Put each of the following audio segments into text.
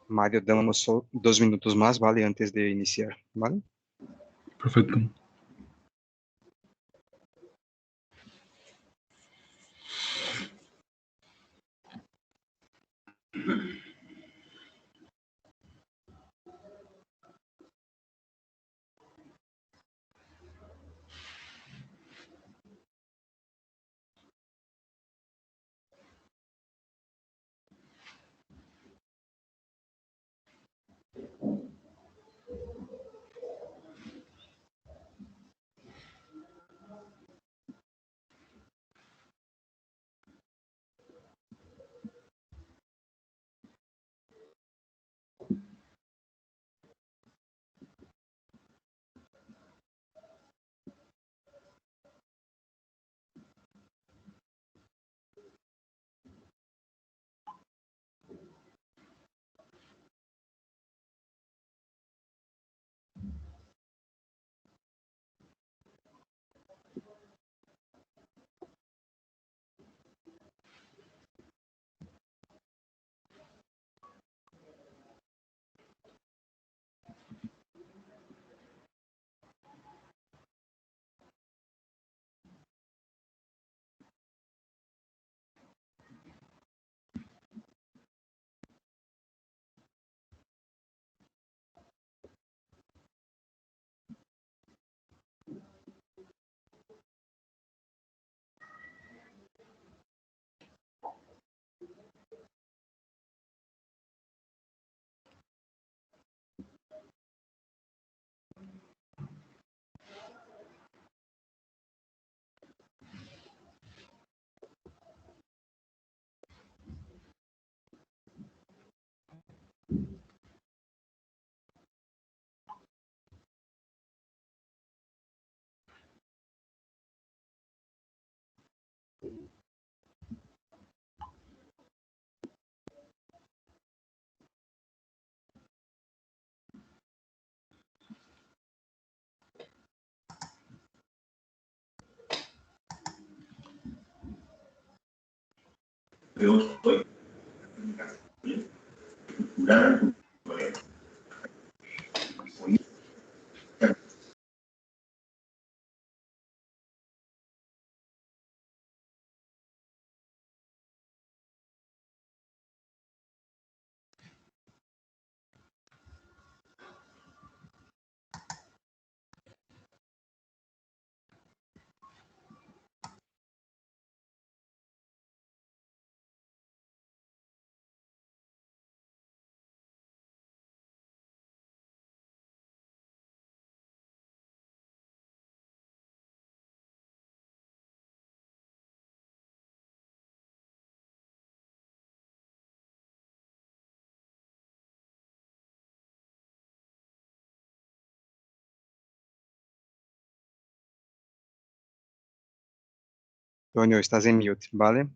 Mario, damos 2 minutos más, ¿vale? Antes de iniciar, ¿vale? Perfecto. Antonio, estás en mute, ¿vale?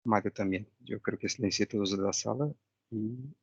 Mario también. Yo creo que silencié todos de la sala. Y...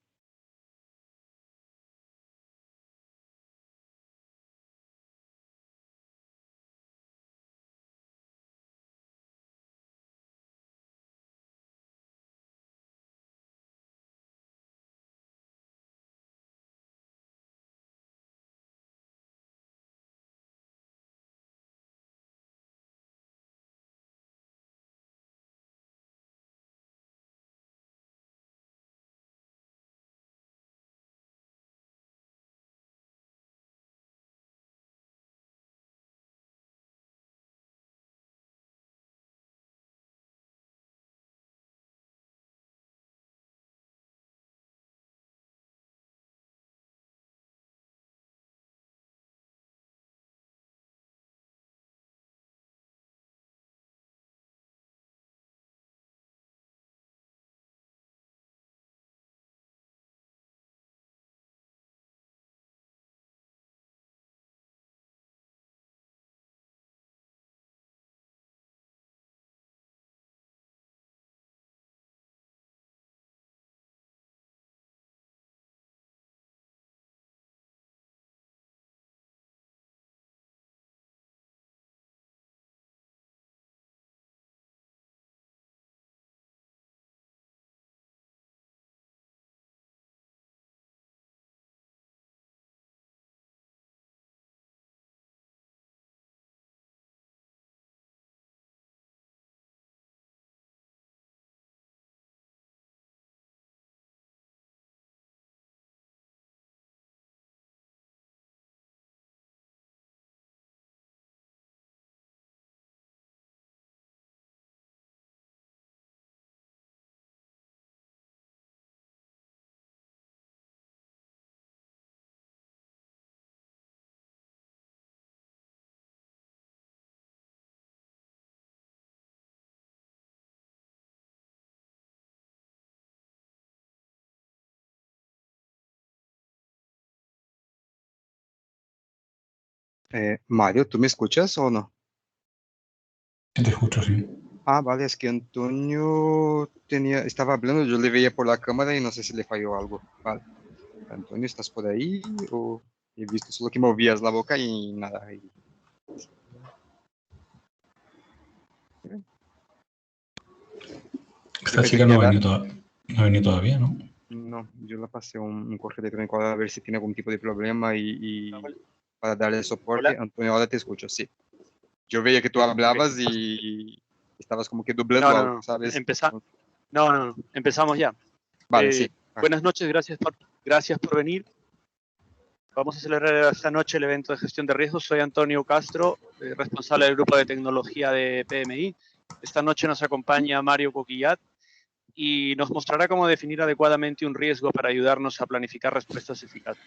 Mario, ¿tú me escuchas o no? Sí, te escucho, sí. Ah, vale, es que Antonio estaba hablando, yo le veía por la cámara y no sé si le falló algo. Vale. Antonio, ¿estás por ahí? O he visto solo que movías la boca y nada. Yo Esta pensé chica que no ha era... no ha venido todavía, ¿no? No, yo le pasé un correo electrónico a ver si tiene algún tipo de problema y para darle soporte. Hola. Antonio, ahora te escucho, sí. Yo veía que tú hablabas y estabas como que doblando algo, No. ¿sabes? No. Empezamos ya. Vale, sí. Buenas noches, gracias por venir. Vamos a celebrar esta noche el evento de gestión de riesgos. Soy Antonio Castro, responsable del grupo de tecnología de PMI. Esta noche nos acompaña Mario Coquillat y nos mostrará cómo definir adecuadamente un riesgo para ayudarnos a planificar respuestas eficaces.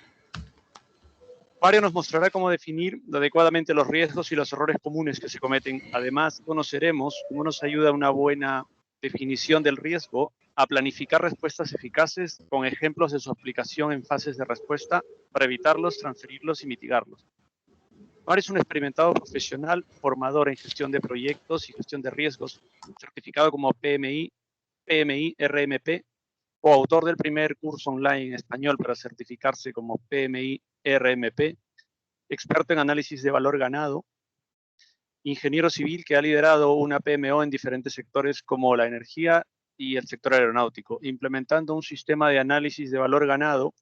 Mario nos mostrará cómo definir adecuadamente los riesgos y los errores comunes que se cometen. Además, conoceremos cómo nos ayuda una buena definición del riesgo a planificar respuestas eficaces con ejemplos de su aplicación en fases de respuesta para evitarlos, transferirlos y mitigarlos. Mario es un experimentado profesional, formador en gestión de proyectos y gestión de riesgos, certificado como PMI, RMP, o autor del primer curso online en español para certificarse como PMI RMP, experto en análisis de valor ganado, ingeniero civil que ha liderado una PMO en diferentes sectores como la energía y el sector aeronáutico, implementando un sistema de análisis de valor ganado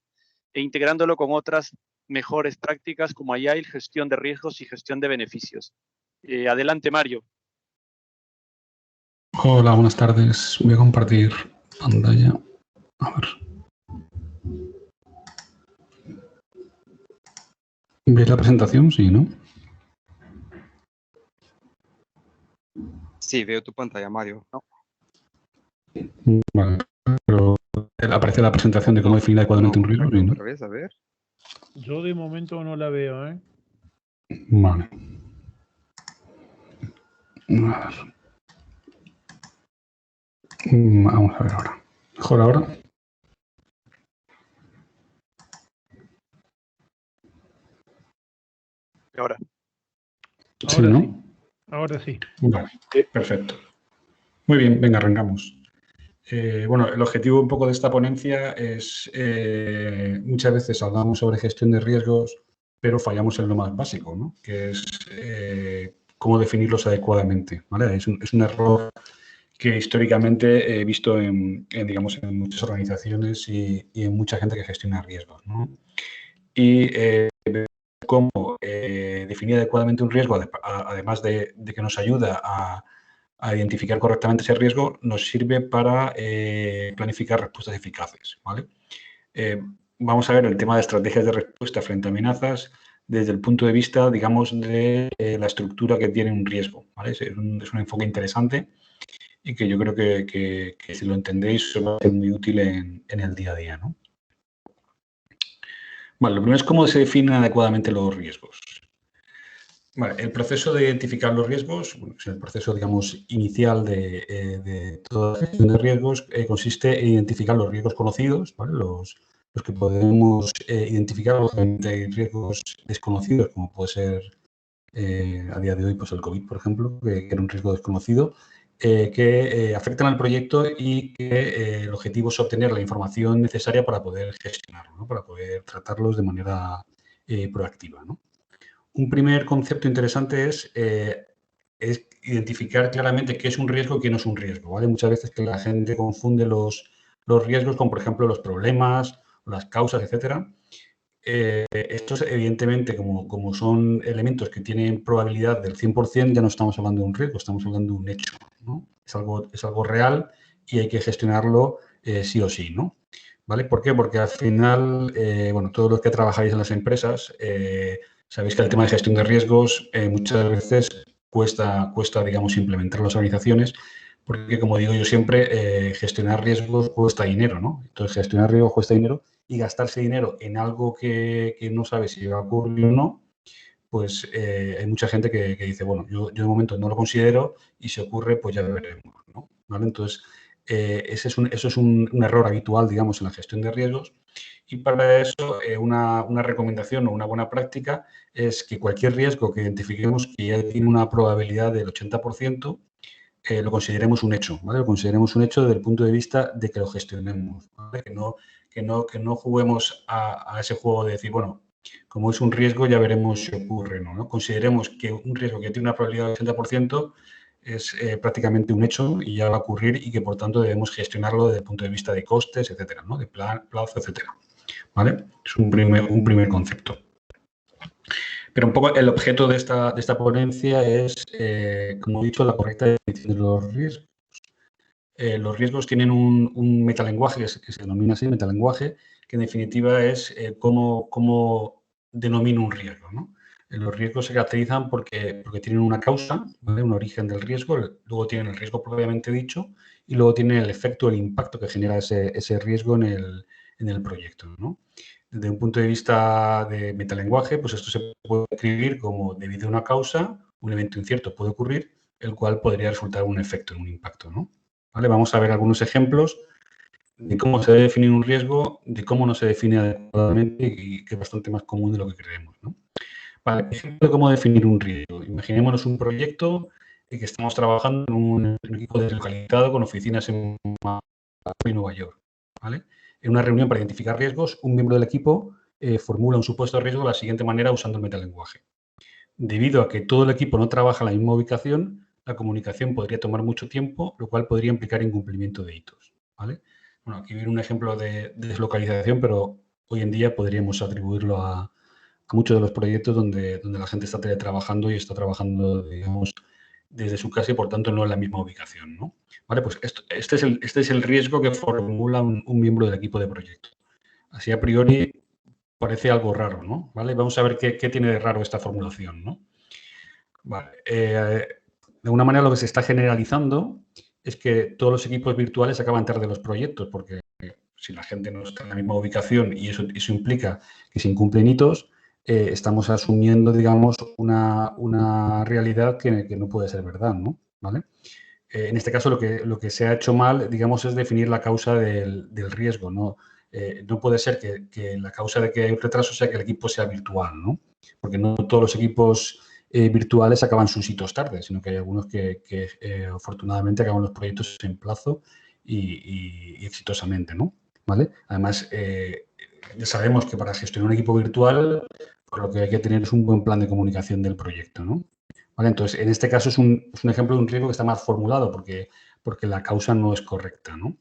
e integrándolo con otras mejores prácticas como Agile, gestión de riesgos y gestión de beneficios. Adelante, Mario. Hola, buenas tardes. Voy a compartir pantalla. A ver. ¿Ves la presentación? Sí, ¿no? Sí, veo tu pantalla, Mario. No, Vale. Pero aparece la presentación de cómo definir adecuadamente un riesgo, ¿sí, no? otra vez, a ver. Yo de momento no la veo, ¿eh? Vale. A ver. Vamos a ver ahora. ¿Mejor ahora? Ahora. Sí, Ahora ¿no? sí. Ahora sí. Vale, perfecto. Muy bien, venga, arrancamos. Bueno, el objetivo un poco de esta ponencia es, muchas veces hablamos sobre gestión de riesgos, pero fallamos en lo más básico, ¿no? Que es cómo definirlos adecuadamente, ¿vale? Es un error que históricamente he visto digamos, en muchas organizaciones y en mucha gente que gestiona riesgos, ¿no? Y cómo definir adecuadamente un riesgo, además de que nos ayuda a identificar correctamente ese riesgo, nos sirve para planificar respuestas eficaces, ¿vale? Vamos a ver el tema de estrategias de respuesta frente a amenazas desde el punto de vista, digamos, de la estructura que tiene un riesgo, ¿vale? Es un enfoque interesante y que yo creo que si lo entendéis os va a ser muy útil en el día a día, ¿no? Vale, lo primero es cómo se definen adecuadamente los riesgos. Vale, el proceso de identificar los riesgos, es el proceso, digamos, inicial de toda la gestión de riesgos, consiste en identificar los riesgos conocidos, ¿vale? Los que podemos identificar, obviamente hay riesgos desconocidos, como puede ser a día de hoy pues el COVID, por ejemplo, que era un riesgo desconocido, que afectan al proyecto y que el objetivo es obtener la información necesaria para poder gestionarlo, ¿no? Para poder tratarlos de manera proactiva, ¿no? Un primer concepto interesante es identificar claramente qué es un riesgo y qué no es un riesgo, ¿vale? Muchas veces que la gente confunde los riesgos con, por ejemplo, los problemas, las causas, etcétera. Estos, evidentemente, como son elementos que tienen probabilidad del 100%, ya no estamos hablando de un riesgo, estamos hablando de un hecho, ¿no? Es algo real y hay que gestionarlo sí o sí, ¿no? ¿Vale? ¿Por qué? Porque al final, bueno, todos los que trabajáis en las empresas, sabéis que el tema de gestión de riesgos muchas veces cuesta, digamos, implementar las organizaciones, porque, como digo yo siempre, gestionar riesgos cuesta dinero, ¿no? Entonces, gestionar riesgos cuesta dinero y gastarse dinero en algo que no sabe si va a ocurrir o no, pues hay mucha gente que dice, bueno, yo de momento no lo considero y si ocurre, pues ya veremos, ¿no? ¿Vale? Entonces, eso es un error habitual, digamos, en la gestión de riesgos. Y para eso, una recomendación o una buena práctica es que cualquier riesgo que identifiquemos que ya tiene una probabilidad del 80%, lo consideremos un hecho, ¿vale? Lo consideremos un hecho desde el punto de vista de que lo gestionemos, ¿vale? Que no juguemos a ese juego de decir, bueno, como es un riesgo, ya veremos si ocurre, ¿no? Consideremos que un riesgo que tiene una probabilidad del 80% es prácticamente un hecho y ya va a ocurrir y que, por tanto, debemos gestionarlo desde el punto de vista de costes, etcétera, ¿no? De plazo, etcétera, ¿vale? Es un primer concepto. Pero un poco el objeto de esta ponencia es, como he dicho, la correcta definición de los riesgos. Los riesgos tienen un metalenguaje que se denomina así, metalenguaje, que en definitiva es cómo denomino un riesgo, ¿no? Los riesgos se caracterizan porque tienen una causa, ¿vale? Un origen del riesgo, luego tienen el riesgo propiamente dicho y luego tienen el efecto, el impacto que genera ese riesgo en el proyecto, ¿no? Desde un punto de vista de metalenguaje, pues esto se puede escribir como debido a una causa, un evento incierto puede ocurrir, el cual podría resultar un efecto, un impacto, ¿no? ¿Vale? Vamos a ver algunos ejemplos de cómo se debe definir un riesgo, de cómo no se define adecuadamente y que es bastante más común de lo que creemos, ¿no? Vale, ejemplo de cómo definir un riesgo. Imaginémonos un proyecto en que estamos trabajando en un equipo deslocalizado con oficinas en Nueva York, ¿vale? En una reunión para identificar riesgos, un miembro del equipo formula un supuesto riesgo de la siguiente manera usando el metalenguaje. debido a que todo el equipo no trabaja en la misma ubicación, la comunicación podría tomar mucho tiempo, lo cual podría implicar incumplimiento de hitos, ¿vale? Bueno, aquí viene un ejemplo de deslocalización, pero hoy en día podríamos atribuirlo a muchos de los proyectos donde la gente está teletrabajando y está trabajando, digamos, desde su casa y, por tanto, no en la misma ubicación, ¿no? Vale, pues este es el riesgo que formula un miembro del equipo de proyecto. Así, a priori, parece algo raro, ¿no? ¿Vale? Vamos a ver qué tiene de raro esta formulación, ¿no? Vale. De alguna manera, lo que se está generalizando es que todos los equipos virtuales acaban tarde de los proyectos, porque si la gente no está en la misma ubicación y eso implica que se incumplen hitos, estamos asumiendo, digamos, una realidad que no puede ser verdad, ¿no? ¿Vale? En este caso, lo que se ha hecho mal, digamos, es definir la causa del riesgo, ¿no? No puede ser que la causa de que hay un retraso sea que el equipo sea virtual, ¿no? Porque no todos los equipos virtuales acaban sus hitos tarde, sino que hay algunos que afortunadamente acaban los proyectos en plazo y exitosamente, ¿no? ¿Vale? Además, ya sabemos que para gestionar un equipo virtual, pues lo que hay que tener es un buen plan de comunicación del proyecto, ¿no? ¿Vale? Entonces, en este caso es un ejemplo de un riesgo que está más formulado porque la causa no es correcta, ¿no?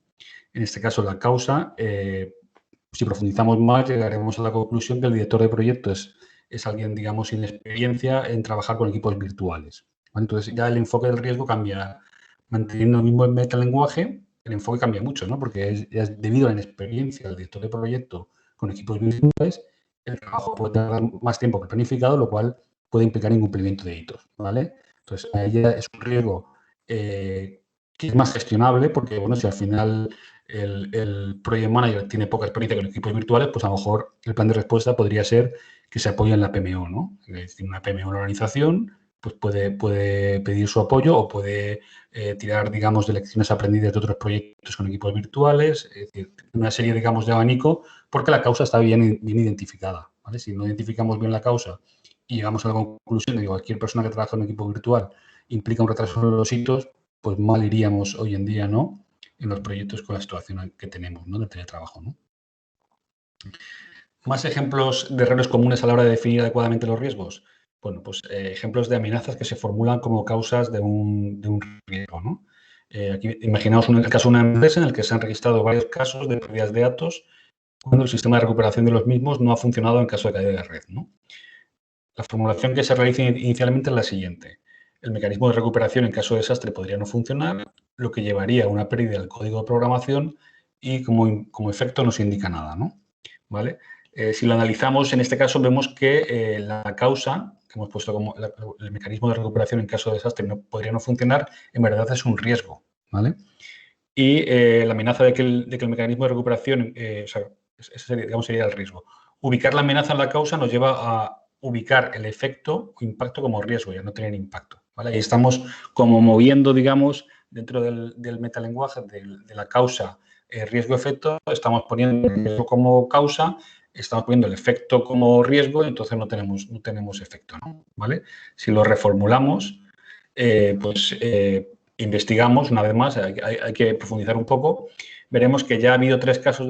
En este caso, la causa, si profundizamos más, llegaremos a la conclusión que el director de proyecto es alguien, digamos, sin experiencia en trabajar con equipos virtuales, ¿vale? Entonces, ya el enfoque del riesgo cambia. Manteniendo el mismo metalenguaje, el enfoque cambia mucho, ¿no? Porque es debido a la inexperiencia del director de proyecto con equipos virtuales, el trabajo puede tardar más tiempo que planificado, lo cual puede implicar incumplimiento de hitos, ¿vale? Entonces, ahí ya es un riesgo que es más gestionable porque, bueno, si al final el project manager tiene poca experiencia con equipos virtuales, pues a lo mejor el plan de respuesta podría ser que se apoye en la PMO, ¿no? Es decir, una PMO, una organización, pues puede pedir su apoyo o puede tirar, digamos, de lecciones aprendidas de otros proyectos con equipos virtuales, es decir, una serie, digamos, de abanico, porque la causa está bien identificada, ¿vale? Si no identificamos bien la causa y llegamos a la conclusión de que cualquier persona que trabaja en un equipo virtual implica un retraso en los hitos, pues mal iríamos hoy en día, ¿no?, en los proyectos con la situación que tenemos, ¿no?, de teletrabajo, ¿no? Más ejemplos de errores comunes a la hora de definir adecuadamente los riesgos. Bueno, pues ejemplos de amenazas que se formulan como causas de un riesgo, ¿no? Aquí imaginaos el caso de una empresa en el que se han registrado varios casos de pérdidas de datos cuando el sistema de recuperación de los mismos no ha funcionado en caso de caída de red, ¿no? La formulación que se realiza inicialmente es la siguiente. El mecanismo de recuperación en caso de desastre podría no funcionar, lo que llevaría a una pérdida del código de programación y como efecto no se indica nada, ¿no? ¿Vale? Si lo analizamos, en este caso vemos que la causa, que hemos puesto como el mecanismo de recuperación en caso de desastre podría no funcionar, en verdad es un riesgo, ¿vale? Y la amenaza de que el mecanismo de recuperación, o sea, ese sería, digamos, sería el riesgo. Ubicar la amenaza en la causa nos lleva a ubicar el efecto o impacto como riesgo, ya no tener impacto, ¿vale? Ahí estamos como moviendo, digamos, dentro del metalenguaje de la causa riesgo-efecto, estamos poniendo el riesgo como causa, estamos poniendo el efecto como riesgo, entonces no tenemos efecto, ¿no? ¿Vale? Si lo reformulamos, investigamos, una vez más, hay que profundizar un poco, veremos que ya ha habido 3 casos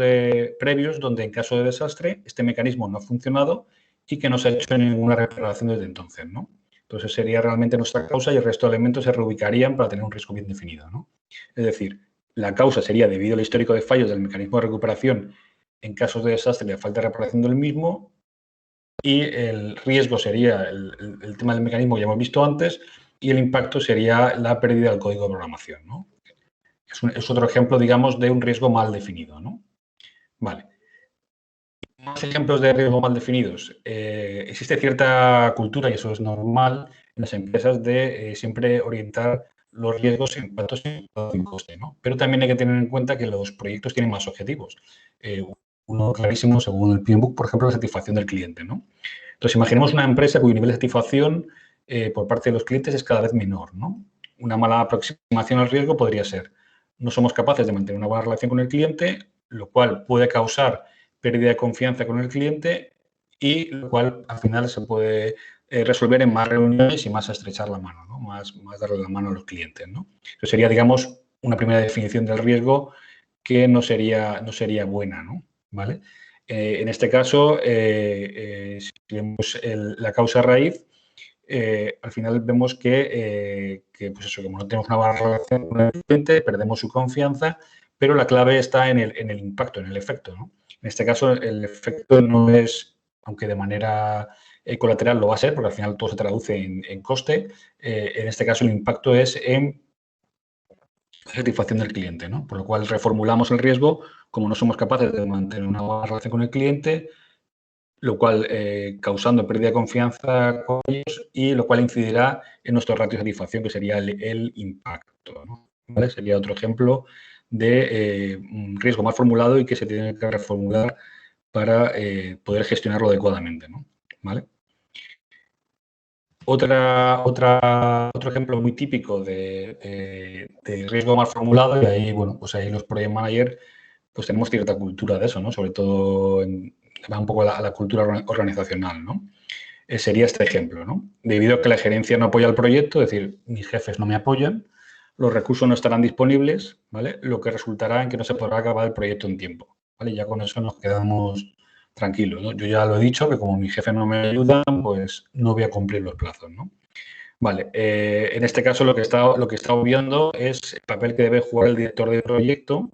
previos donde en caso de desastre este mecanismo no ha funcionado y que no se ha hecho ninguna reparación desde entonces, ¿no? Entonces sería realmente nuestra causa y el resto de elementos se reubicarían para tener un riesgo bien definido, ¿no? Es decir, la causa sería debido al histórico de fallos del mecanismo de recuperación en casos de desastre y de falta de reparación del mismo, y el riesgo sería el tema del mecanismo que ya hemos visto antes, y el impacto sería la pérdida del código de programación, ¿no? Es otro ejemplo, digamos, de un riesgo mal definido, ¿no? Vale. Más ejemplos de riesgo mal definidos. Existe cierta cultura, y eso es normal, en las empresas de siempre orientar los riesgos en impactos en coste, ¿no? Pero también hay que tener en cuenta que los proyectos tienen más objetivos. Uno clarísimo, según el PMBOK, por ejemplo, la satisfacción del cliente, ¿no? Entonces, imaginemos una empresa cuyo nivel de satisfacción por parte de los clientes es cada vez menor, ¿no? Una mala aproximación al riesgo podría ser: no somos capaces de mantener una buena relación con el cliente, lo cual puede causar pérdida de confianza con el cliente y lo cual al final se puede resolver en más reuniones y más estrechar la mano, ¿no? Más darle la mano a los clientes, ¿no? Eso sería, digamos, una primera definición del riesgo que no sería buena, ¿no? ¿Vale? En este caso, si vemos la causa raíz, al final vemos que pues eso, como no tenemos una buena relación con el cliente, perdemos su confianza, pero la clave está en el impacto, en el efecto, ¿no? En este caso, el efecto no es, aunque de manera colateral lo va a ser, porque al final todo se traduce en coste, en este caso el impacto es en satisfacción del cliente, ¿no? Por lo cual reformulamos el riesgo, como no somos capaces de mantener una buena relación con el cliente, lo cual causando pérdida de confianza con ellos y lo cual incidirá en nuestro ratio de satisfacción, que sería el impacto, ¿no? ¿Vale? Sería otro ejemplo de un riesgo mal formulado y que se tiene que reformular para poder gestionarlo adecuadamente, ¿no? ¿Vale? Otro ejemplo muy típico de riesgo mal formulado, y ahí, bueno, pues ahí los project managers pues tenemos cierta cultura de eso, ¿no? Sobre todo va un poco a la cultura organizacional, ¿no? Sería este ejemplo, ¿no? Debido a que la gerencia no apoya el proyecto, es decir, mis jefes no me apoyan, los recursos no estarán disponibles, ¿vale? Lo que resultará en que no se podrá acabar el proyecto en tiempo, ¿vale? Ya con eso nos quedamos tranquilos, ¿no? Yo ya lo he dicho, que como mis jefes no me ayudan, pues no voy a cumplir los plazos, ¿no? Vale, en este caso lo que está obviando es el papel que debe jugar el director de proyecto,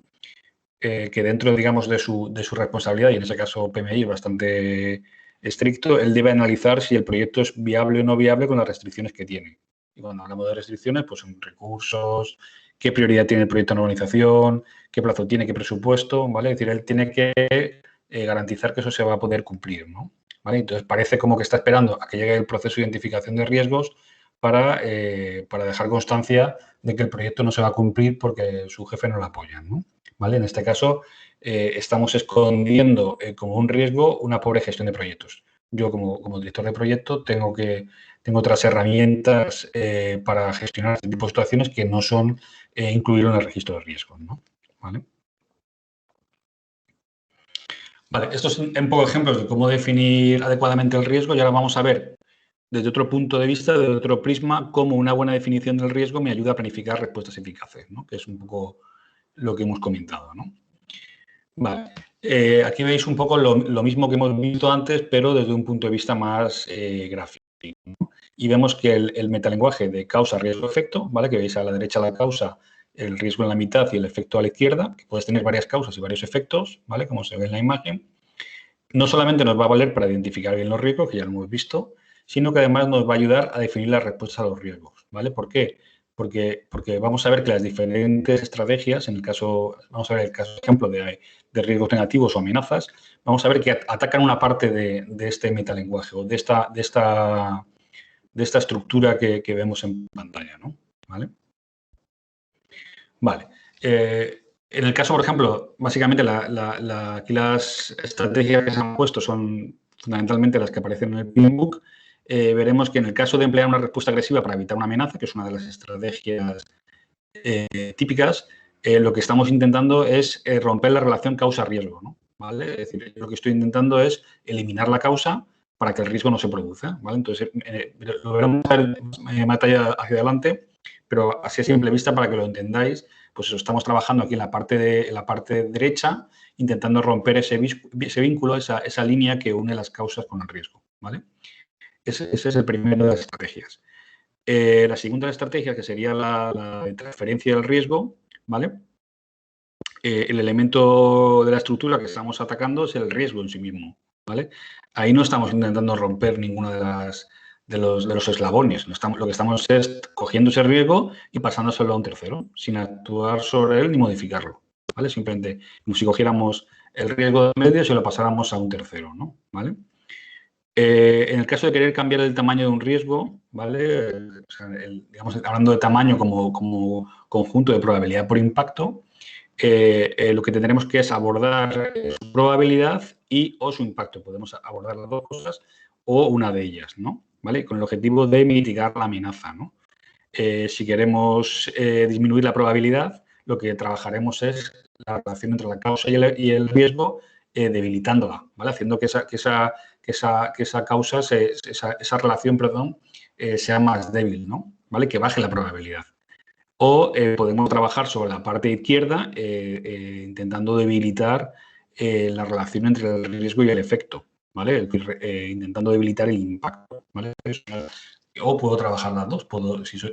que dentro, digamos, de su responsabilidad, y en ese caso PMI es bastante estricto, él debe analizar si el proyecto es viable o no viable con las restricciones que tiene. Y cuando hablamos de restricciones, pues son recursos, qué prioridad tiene el proyecto en la organización, qué plazo tiene, qué presupuesto, ¿vale? Es decir, él tiene que garantizar que eso se va a poder cumplir, ¿no? ¿Vale? Entonces, parece como que está esperando a que llegue el proceso de identificación de riesgos para dejar constancia de que el proyecto no se va a cumplir porque su jefe no lo apoya, ¿no? ¿Vale? En este caso, estamos escondiendo como un riesgo una pobre gestión de proyectos. Yo, como director de proyecto, tengo otras herramientas para gestionar este tipo de situaciones que no son incluirlo en el registro de riesgos, ¿no? ¿Vale? Vale, estos son un poco ejemplos de cómo definir adecuadamente el riesgo y ahora vamos a ver desde otro punto de vista, desde otro prisma, cómo una buena definición del riesgo me ayuda a planificar respuestas eficaces, ¿no? Que es un poco lo que hemos comentado, ¿no? Vale. Aquí veis un poco lo mismo que hemos visto antes, pero desde un punto de vista más gráfico, ¿no? Y vemos que el metalenguaje de causa, riesgo, efecto, ¿vale? Que veis a la derecha la causa, el riesgo en la mitad y el efecto a la izquierda, que puedes tener varias causas y varios efectos, ¿vale? Como se ve en la imagen. No solamente nos va a valer para identificar bien los riesgos, que ya lo hemos visto, sino que además nos va a ayudar a definir las respuestas a los riesgos, ¿vale? ¿Por qué? Porque vamos a ver que las diferentes estrategias, vamos a ver el caso, ejemplo, de riesgos negativos o amenazas, vamos a ver que atacan una parte de este metalenguaje o de esta estructura que vemos en pantalla, ¿no? ¿Vale? Vale. En el caso, por ejemplo, básicamente aquí las estrategias que se han puesto son fundamentalmente las que aparecen en el Playbook. Veremos que en el caso de emplear una respuesta agresiva para evitar una amenaza, que es una de las estrategias típicas, lo que estamos intentando es romper la relación causa-riesgo, ¿no? ¿Vale? Es decir, lo que estoy intentando es eliminar la causa para que el riesgo no se produzca, ¿vale? Entonces, lo veremos en batalla hacia adelante, pero así a simple vista para que lo entendáis, pues eso, estamos trabajando aquí en la parte derecha, intentando romper ese vínculo, esa línea que une las causas con el riesgo, ¿vale? Ese es el primero de las estrategias. La segunda estrategia, que sería la de transferencia del riesgo, ¿vale? El elemento de la estructura que estamos atacando es el riesgo en sí mismo, ¿vale? Ahí no estamos intentando romper ninguno de los eslabones. Lo que estamos es cogiendo ese riesgo y pasándoselo a un tercero, sin actuar sobre él ni modificarlo, ¿vale? Simplemente como si cogiéramos el riesgo de medio y se lo pasáramos a un tercero, ¿no? ¿Vale? En el caso de querer cambiar el tamaño de un riesgo, ¿vale? O sea, digamos, hablando de tamaño como conjunto de probabilidad por impacto, lo que tendremos que es abordar su probabilidad y o su impacto. Podemos abordar las dos cosas o una de ellas, ¿no? ¿Vale? Con el objetivo de mitigar la amenaza, ¿no? Si queremos disminuir la probabilidad, lo que trabajaremos es la relación entre la causa y el riesgo, debilitándola, ¿vale? Haciendo que esa causa, esa relación, perdón, sea más débil, ¿no? ¿Vale? Que baje la probabilidad. O podemos trabajar sobre la parte izquierda intentando debilitar la relación entre el riesgo y el efecto, ¿vale? Intentando debilitar el impacto, ¿vale? Es O puedo trabajar las dos.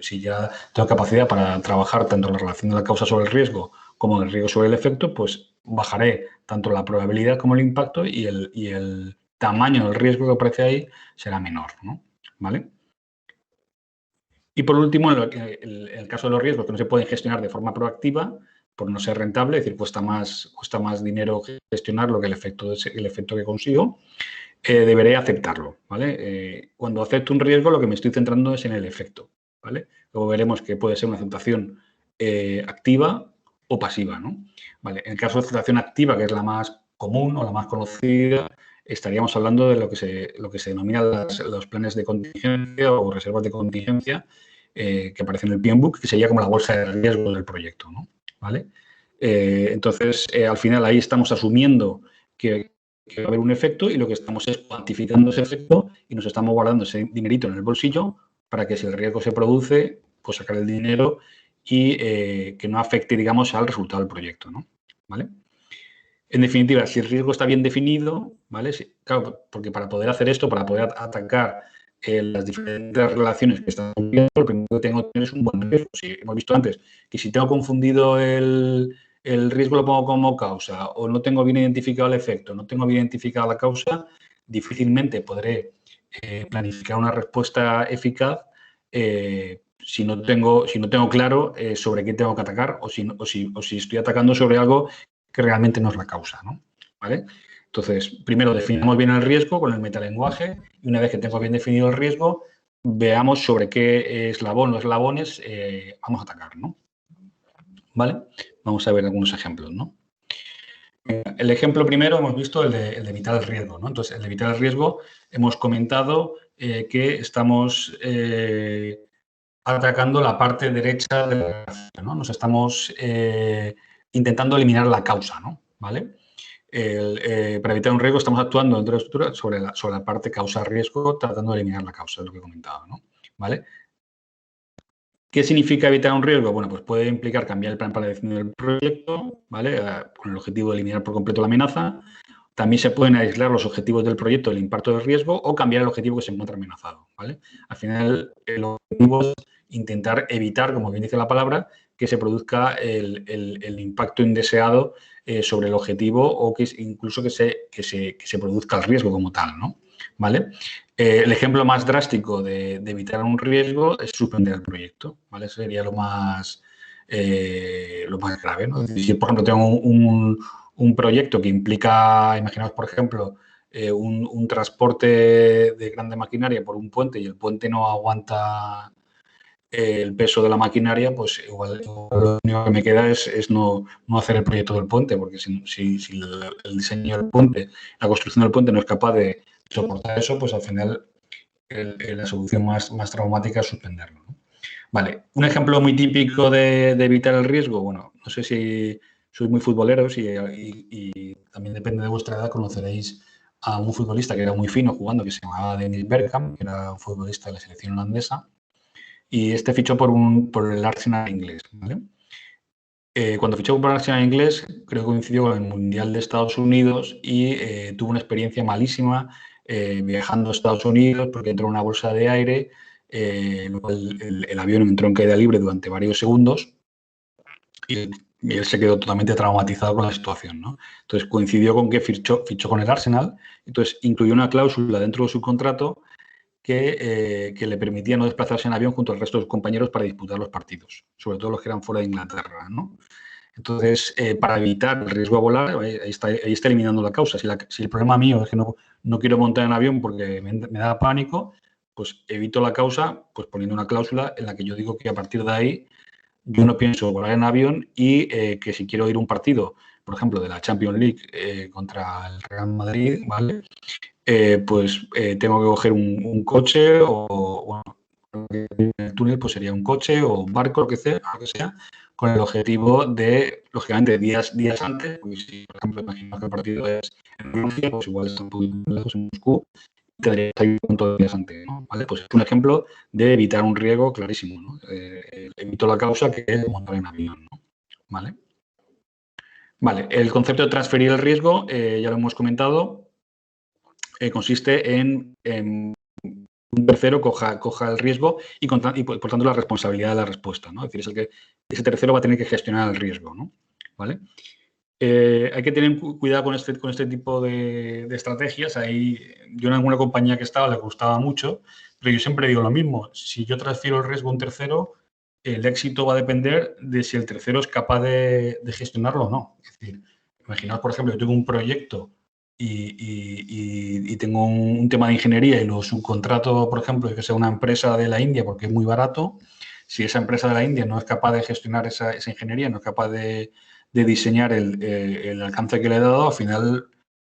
Si ya tengo capacidad para trabajar tanto la relación de la causa sobre el riesgo como el riesgo sobre el efecto, pues bajaré tanto la probabilidad como el impacto y el tamaño del riesgo que aparece ahí será menor, ¿no? ¿Vale? Y por último, el caso de los riesgos que no se pueden gestionar de forma proactiva, por no ser rentable, es decir, cuesta más dinero gestionarlo que el efecto que consigo, deberé aceptarlo, ¿vale? Cuando acepto un riesgo, lo que me estoy centrando es en el efecto, ¿vale? Luego veremos que puede ser una aceptación activa o pasiva, ¿no? Vale, en el caso de aceptación activa, que es la más común o la más conocida, estaríamos hablando de lo que se denomina los planes de contingencia o reservas de contingencia que aparecen en el PMBOK, que sería como la bolsa de riesgo del proyecto, ¿no? ¿Vale? Entonces, al final ahí estamos asumiendo que va a haber un efecto y lo que estamos es cuantificando ese efecto y nos estamos guardando ese dinerito en el bolsillo para que si el riesgo se produce, pues sacar el dinero y que no afecte, digamos, al resultado del proyecto, ¿no? ¿Vale? En definitiva, si el riesgo está bien definido, ¿vale? Claro, porque para poder hacer esto, para poder atacar las diferentes relaciones que estamos viendo, lo primero que tengo que tener es un buen riesgo. Si hemos visto antes que si tengo confundido el riesgo lo pongo como causa o no tengo bien identificado el efecto, no tengo bien identificada la causa, difícilmente podré planificar una respuesta eficaz si no tengo claro sobre qué tengo que atacar o si estoy atacando sobre algo que realmente no es la causa, ¿no? ¿Vale? Entonces, primero definamos bien el riesgo con el metalenguaje y una vez que tengo bien definido el riesgo, veamos sobre qué eslabón o eslabones vamos a atacar, ¿no? ¿Vale? Vamos a ver algunos ejemplos, ¿no? El ejemplo primero hemos visto el de evitar el riesgo, ¿no? Entonces, el de evitar el riesgo hemos comentado que estamos atacando la parte derecha de la gráfica, ¿no? Nos estamos intentando eliminar la causa, ¿no? ¿Vale? Para evitar un riesgo estamos actuando dentro de la estructura sobre la parte causa-riesgo, tratando de eliminar la causa, es lo que he comentado, ¿no? ¿Vale? ¿Qué significa evitar un riesgo? Bueno, pues puede implicar cambiar el plan para definir el proyecto, ¿vale? Con el objetivo de eliminar por completo la amenaza. También se pueden aislar los objetivos del proyecto del impacto del riesgo o cambiar el objetivo que se encuentra amenazado, ¿vale? Al final, el objetivo es intentar evitar, como bien dice la palabra, que se produzca el impacto indeseado sobre el objetivo o que incluso que se produzca el riesgo como tal, ¿no? ¿Vale? El ejemplo más drástico de evitar un riesgo es suspender el proyecto, ¿vale? Eso sería lo más grave, ¿no? Es decir, si, por ejemplo, tengo un proyecto que implica, imaginaos, por ejemplo, un transporte de grande maquinaria por un puente y el puente no aguanta el peso de la maquinaria, pues igual lo único que me queda es no hacer el proyecto del puente, porque si el diseño del puente, la construcción del puente no es capaz de soportar eso, pues al final la solución más traumática es suspenderlo, ¿no? Vale, un ejemplo muy típico de evitar el riesgo, bueno, no sé si sois muy futboleros y también depende de vuestra edad, conoceréis a un futbolista que era muy fino jugando, que se llamaba Dennis Bergkamp, que era un futbolista de la selección holandesa, y este fichó por el Arsenal inglés, ¿vale? Cuando fichó por el Arsenal inglés, creo que coincidió con el Mundial de Estados Unidos y tuvo una experiencia malísima viajando a Estados Unidos porque entró en una bolsa de aire, el avión entró en caída libre durante varios segundos y él se quedó totalmente traumatizado con la situación, ¿no? Entonces coincidió con que fichó con el Arsenal, entonces incluyó una cláusula dentro de su contrato que le permitía no desplazarse en avión junto al resto de sus compañeros para disputar los partidos, sobre todo los que eran fuera de Inglaterra, ¿no? Entonces, para evitar el riesgo a volar, ahí está eliminando la causa. Si el problema mío es que no quiero montar en avión porque me da pánico, pues evito la causa pues poniendo una cláusula en la que yo digo que a partir de ahí yo no pienso volar en avión y que si quiero ir a un partido, por ejemplo, de la Champions League contra el Real Madrid, ¿vale? Tengo que coger un coche o, bueno, en el túnel pues sería un coche o un barco, lo que sea, con el objetivo de, lógicamente, días antes, pues si, por ejemplo, imagino que el partido es en Rusia, pues igual está un poquito lejos en Moscú, tendría que salir cuantos días antes, ¿no? ¿Vale? Pues es un ejemplo de evitar un riesgo clarísimo, ¿no? Evito la causa que es montar en avión, ¿no? ¿Vale? Vale, el concepto de transferir el riesgo, ya lo hemos comentado, consiste en un tercero coja el riesgo y por tanto la responsabilidad de la respuesta, ¿no? Es decir, es el que ese tercero va a tener que gestionar el riesgo, ¿no? ¿Vale? Hay que tener cuidado con este tipo de estrategias. Ahí, yo en alguna compañía que estaba le gustaba mucho, pero yo siempre digo lo mismo. Si yo transfiero el riesgo a un tercero, el éxito va a depender de si el tercero es capaz de gestionarlo o no. Es decir, imaginaos, por ejemplo, yo tengo un proyecto y tengo un tema de ingeniería y lo subcontrato, por ejemplo, que sea una empresa de la India porque es muy barato. Si esa empresa de la India no es capaz de gestionar esa ingeniería, no es capaz de diseñar el alcance que le he dado, al final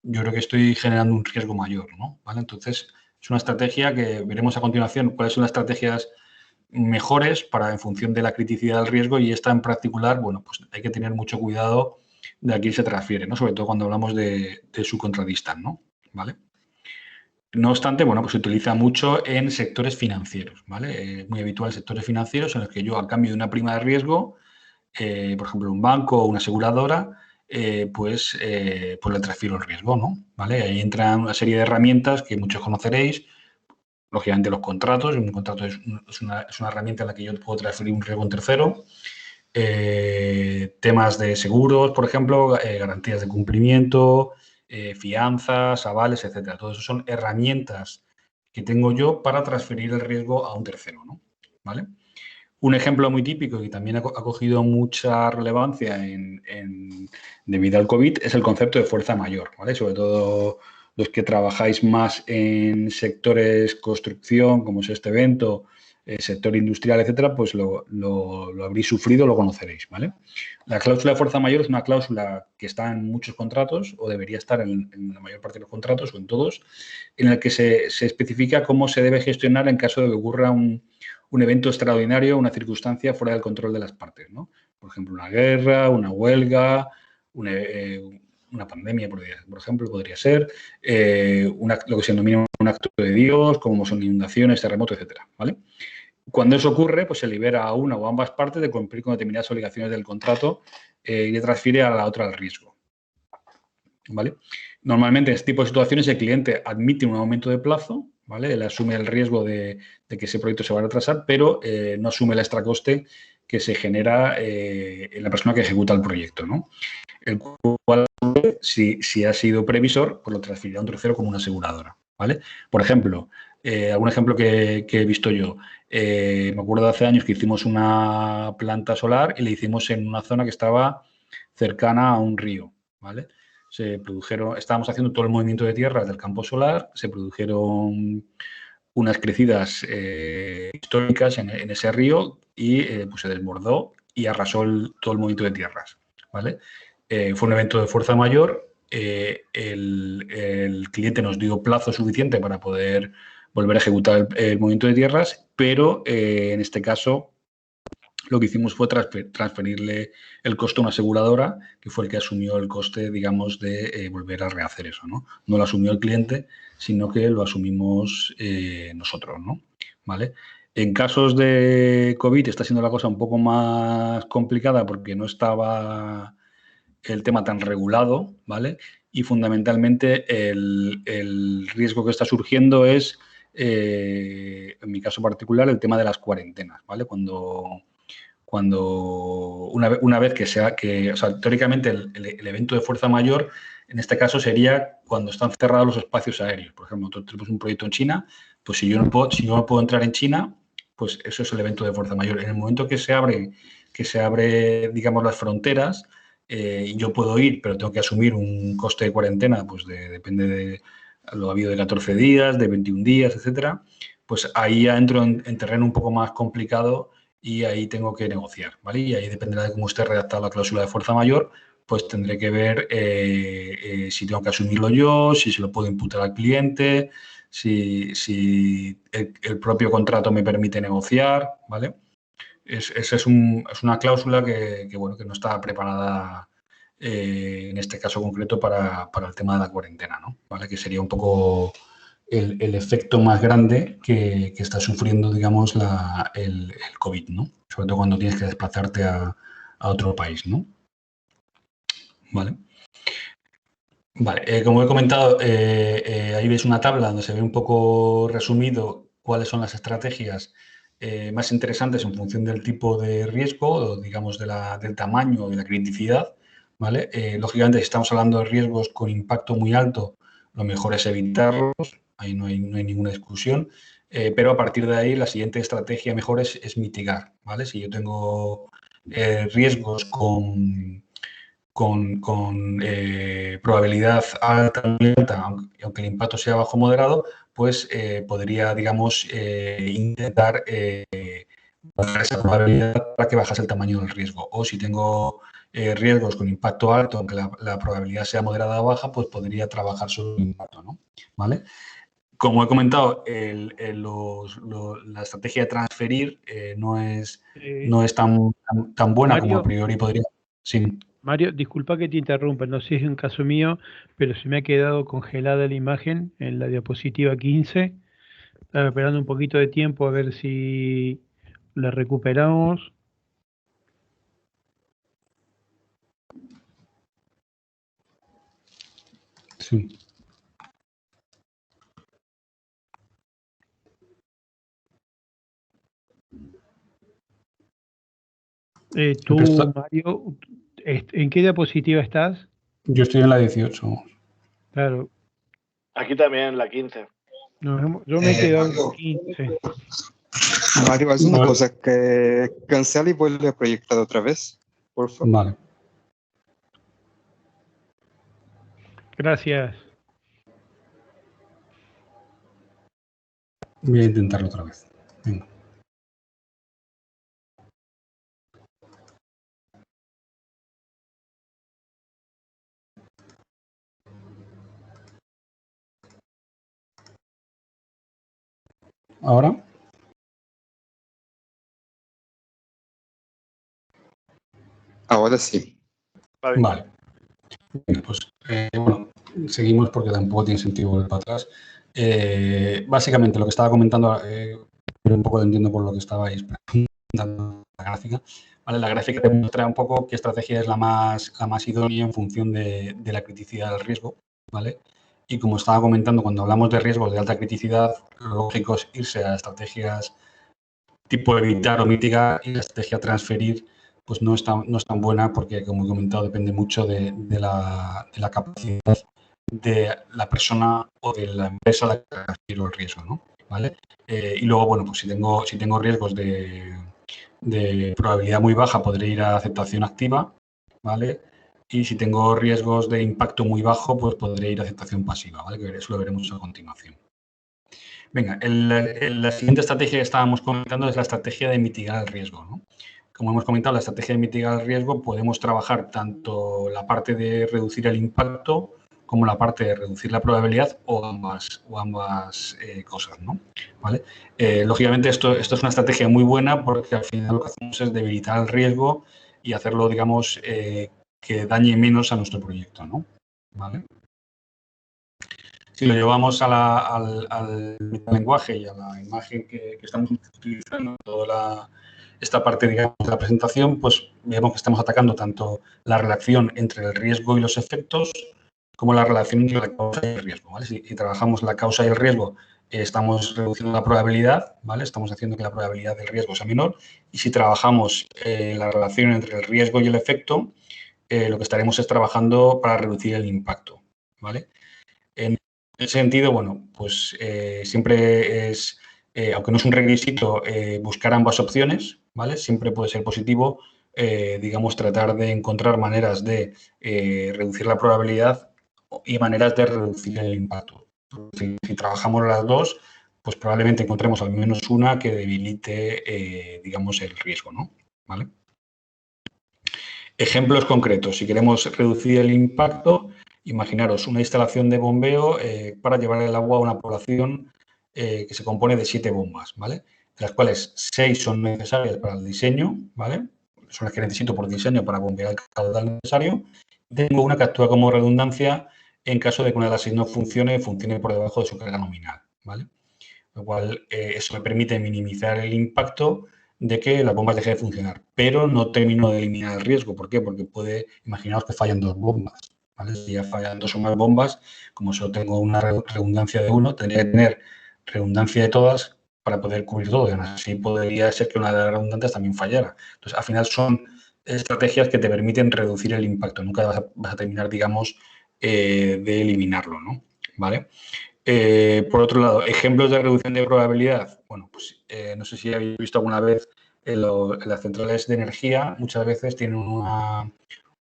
yo creo que estoy generando un riesgo mayor, ¿no? ¿Vale? Entonces, es una estrategia que veremos a continuación cuáles son las estrategias mejores para en función de la criticidad del riesgo, y esta en particular, bueno, pues hay que tener mucho cuidado de a quién se transfiere, ¿no? Sobre todo cuando hablamos de subcontratistas, ¿no? ¿Vale? No obstante, bueno, pues se utiliza mucho en sectores financieros, ¿vale? Es muy habitual en sectores financieros en los que yo, a cambio de una prima de riesgo, por ejemplo, un banco o una aseguradora, pues le transfiero el riesgo, ¿no? ¿Vale? Ahí entran una serie de herramientas que muchos conoceréis. Lógicamente, los contratos. Un contrato es una herramienta en la que yo puedo transferir un riesgo a un tercero. Temas de seguros, por ejemplo, garantías de cumplimiento, fianzas, avales, etcétera. Todo eso son herramientas que tengo yo para transferir el riesgo a un tercero, ¿no? ¿Vale? Un ejemplo muy típico que también ha cogido mucha relevancia debido al COVID es el concepto de fuerza mayor, ¿vale? Sobre todo los que trabajáis más en sectores construcción, como es este evento, sector industrial, etcétera, pues lo habréis sufrido, lo conoceréis, ¿vale? La cláusula de fuerza mayor es una cláusula que está en muchos contratos, o debería estar en la mayor parte de los contratos, o en todos, en el que se especifica cómo se debe gestionar en caso de que ocurra un evento extraordinario, una circunstancia fuera del control de las partes, ¿no? Por ejemplo, una guerra, una huelga, una pandemia, por ejemplo, podría ser, lo que se denomina un acto de Dios, como son inundaciones, terremotos, etcétera, ¿vale? Cuando eso ocurre, pues se libera a una o ambas partes de cumplir con determinadas obligaciones del contrato y le transfiere a la otra el riesgo, ¿vale? Normalmente, en este tipo de situaciones, el cliente admite un aumento de plazo, ¿vale? Él asume el riesgo de que ese proyecto se va a retrasar, pero no asume el extracoste que se genera en la persona que ejecuta el proyecto, ¿no? El cual, si ha sido previsor, pues lo transferirá a un tercero como una aseguradora, ¿vale? Por ejemplo, algún ejemplo que he visto yo. Me acuerdo de hace años que hicimos una planta solar y la hicimos en una zona que estaba cercana a un río, ¿vale? Estábamos haciendo todo el movimiento de tierras del campo solar, se produjeron unas crecidas históricas en ese río y pues se desbordó y arrasó todo el movimiento de tierras, ¿vale? Fue un evento de fuerza mayor. El cliente nos dio plazo suficiente para poder volver a ejecutar el movimiento de tierras, pero en este caso lo que hicimos fue transferirle el coste a una aseguradora, que fue el que asumió el coste, digamos, de volver a rehacer eso, ¿no? No lo asumió el cliente, sino que lo asumimos nosotros, ¿no? ¿Vale? En casos de COVID está siendo la cosa un poco más complicada porque no estaba el tema tan regulado, ¿vale? Y fundamentalmente el riesgo que está surgiendo es, en mi caso particular, el tema de las cuarentenas, ¿vale? Cuando una vez o sea, teóricamente el evento de fuerza mayor, en este caso sería cuando están cerrados los espacios aéreos. Por ejemplo, nosotros tenemos un proyecto en China, pues si yo no puedo entrar en China, pues eso es el evento de fuerza mayor. En el momento que se abre, digamos, las fronteras, yo puedo ir, pero tengo que asumir un coste de cuarentena, pues depende de lo habido de 14 días, de 21 días, etcétera. Pues ahí ya entro en terreno un poco más complicado y ahí tengo que negociar, ¿vale? Y ahí dependerá de cómo esté redactada la cláusula de fuerza mayor, pues tendré que ver si tengo que asumirlo yo, si se lo puedo imputar al cliente, si el propio contrato me permite negociar, ¿vale? Esa es una cláusula que no está preparada en este caso concreto para el tema de la cuarentena, ¿no? ¿Vale? Que sería un poco el efecto más grande que está sufriendo, digamos, el COVID, ¿no? Sobre todo cuando tienes que desplazarte a otro país, ¿no? Vale. Vale, como he comentado, ahí veis una tabla donde se ve un poco resumido cuáles son las estrategias más interesantes en función del tipo de riesgo, o digamos del tamaño o de la criticidad, ¿vale? Lógicamente, si estamos hablando de riesgos con impacto muy alto, lo mejor es evitarlos, ahí no hay ninguna discusión, pero a partir de ahí la siguiente estrategia mejor es mitigar, ¿vale? Si yo tengo riesgos con probabilidad alta, muy alta, aunque el impacto sea bajo moderado, pues podría, digamos, intentar bajar esa probabilidad para que bajase el tamaño del riesgo. O si tengo riesgos con impacto alto, aunque la probabilidad sea moderada o baja, pues podría trabajar sobre el impacto, ¿no? ¿Vale? Como he comentado, la estrategia de transferir no es tan buena como a Mario, priori podría. Sí. Mario, disculpa que te interrumpa, no sé si es un caso mío, pero se me ha quedado congelada la imagen en la diapositiva 15. Estaba esperando un poquito de tiempo a ver si la recuperamos. Sí. Tú, Mario, ¿en qué diapositiva estás? Yo estoy en la 18. Claro, Aquí también, la 15. yo me he quedado en Mario, 15. Mario, haz una Vale. cosa, que cancela y vuelve a proyectar otra vez, por favor. Vale. Gracias. Voy a intentarlo otra vez. Venga. ¿Ahora? Ahora sí. Vale. Venga, pues bueno, seguimos porque tampoco tiene sentido volver para atrás. Básicamente, lo que estaba comentando, pero un poco entiendo por lo que estabais preguntando la gráfica. ¿Vale? La gráfica demuestra un poco qué estrategia es la más idónea en función de la criticidad del riesgo. ¿Vale? Y como estaba comentando, cuando hablamos de riesgos de alta criticidad, lo lógico es irse a estrategias tipo evitar o mitigar, y la estrategia transferir pues no es tan buena porque, como he comentado, depende mucho de la capacidad de la persona o de la empresa a la que transfiero el riesgo, ¿no? ¿Vale? Y luego, bueno, pues si tengo riesgos de probabilidad muy baja, podré ir a aceptación activa, ¿vale? Y si tengo riesgos de impacto muy bajo, pues podré ir a aceptación pasiva, ¿vale? Que eso lo veremos a continuación. Venga, la siguiente estrategia que estábamos comentando es la estrategia de mitigar el riesgo, ¿no? Como hemos comentado, la estrategia de mitigar el riesgo podemos trabajar tanto la parte de reducir el impacto como la parte de reducir la probabilidad o ambas cosas, ¿no? ¿Vale? Lógicamente, esto es una estrategia muy buena porque al final lo que hacemos es debilitar el riesgo y hacerlo, digamos, que dañe menos a nuestro proyecto, ¿no? ¿Vale? Si lo llevamos al lenguaje y a la imagen que estamos utilizando, toda esta parte, digamos, de la presentación, pues vemos que estamos atacando tanto la relación entre el riesgo y los efectos, como la relación entre la causa y el riesgo, ¿vale? Si trabajamos la causa y el riesgo, estamos reduciendo la probabilidad, ¿vale? Estamos haciendo que la probabilidad del riesgo sea menor. Y si trabajamos la relación entre el riesgo y el efecto, lo que estaremos es trabajando para reducir el impacto, ¿vale? En ese sentido, bueno, pues siempre es, aunque no es un requisito, buscar ambas opciones, ¿vale? Siempre puede ser positivo, digamos, tratar de encontrar maneras de reducir la probabilidad y maneras de reducir el impacto. Si trabajamos las dos, pues probablemente encontremos al menos una que debilite, digamos, el riesgo, ¿no? ¿Vale? Ejemplos concretos. Si queremos reducir el impacto, imaginaros una instalación de bombeo para llevar el agua a una población que se compone de 7 bombas, ¿vale? De las cuales 6 son necesarias para el diseño, ¿vale? Son las que necesito por diseño para bombear el caudal necesario. Tengo una que actúa como redundancia en caso de que una de las 6 no funcione por debajo de su carga nominal, ¿vale? Lo cual eso me permite minimizar el impacto de que las bombas dejen de funcionar, pero no termino de eliminar el riesgo. ¿Por qué? Porque imaginaos que fallan 2 bombas, ¿vale? Si ya fallan 2 o más bombas, como solo tengo una redundancia de 1, tendría que tener redundancia de todas para poder cubrir todo. Y aún así podría ser que una de las redundantes también fallara. Entonces, al final son estrategias que te permiten reducir el impacto. Nunca vas a terminar, digamos, de eliminarlo, ¿no? ¿Vale? Por otro lado, ejemplos de reducción de probabilidad. Bueno, pues no sé si habéis visto alguna vez en las centrales de energía, muchas veces tienen un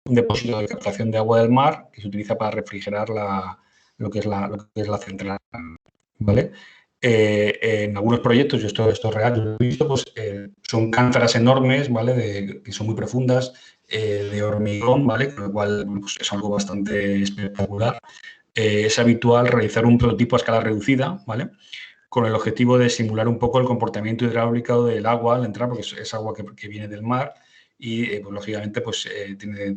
depósito de captación de agua del mar que se utiliza para refrigerar lo que es la central, ¿vale? En algunos proyectos, y esto es real, yo lo he visto, pues son cántaras enormes, ¿vale? Que son muy profundas, de hormigón, ¿vale? Con lo cual pues, es algo bastante espectacular. Es habitual realizar un prototipo a escala reducida, ¿vale? Con el objetivo de simular un poco el comportamiento hidráulico del agua al entrar, porque es agua que viene del mar y, pues, lógicamente, pues, tiene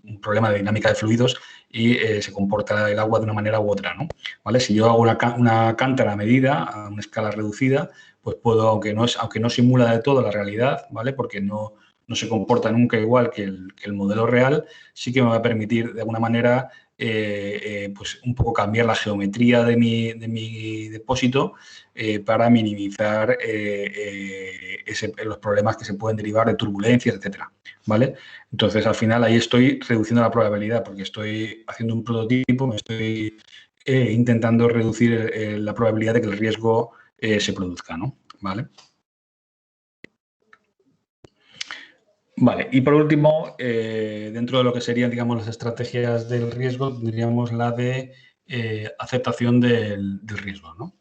un problema de dinámica de fluidos y se comporta el agua de una manera u otra, ¿no? ¿Vale? Si yo hago una cántara a medida, a una escala reducida, pues puedo, aunque no simula de todo la realidad, ¿vale? Porque no se comporta nunca igual que el modelo real, sí que me va a permitir de alguna manera pues un poco cambiar la geometría de mi depósito para minimizar los problemas que se pueden derivar de turbulencias, etcétera, ¿vale? Entonces, al final, ahí estoy reduciendo la probabilidad porque estoy haciendo un prototipo, me estoy intentando reducir la probabilidad de que el riesgo se produzca, ¿no? ¿Vale? Vale, y por último, dentro de lo que serían, digamos, las estrategias del riesgo, tendríamos la de aceptación del riesgo, ¿no?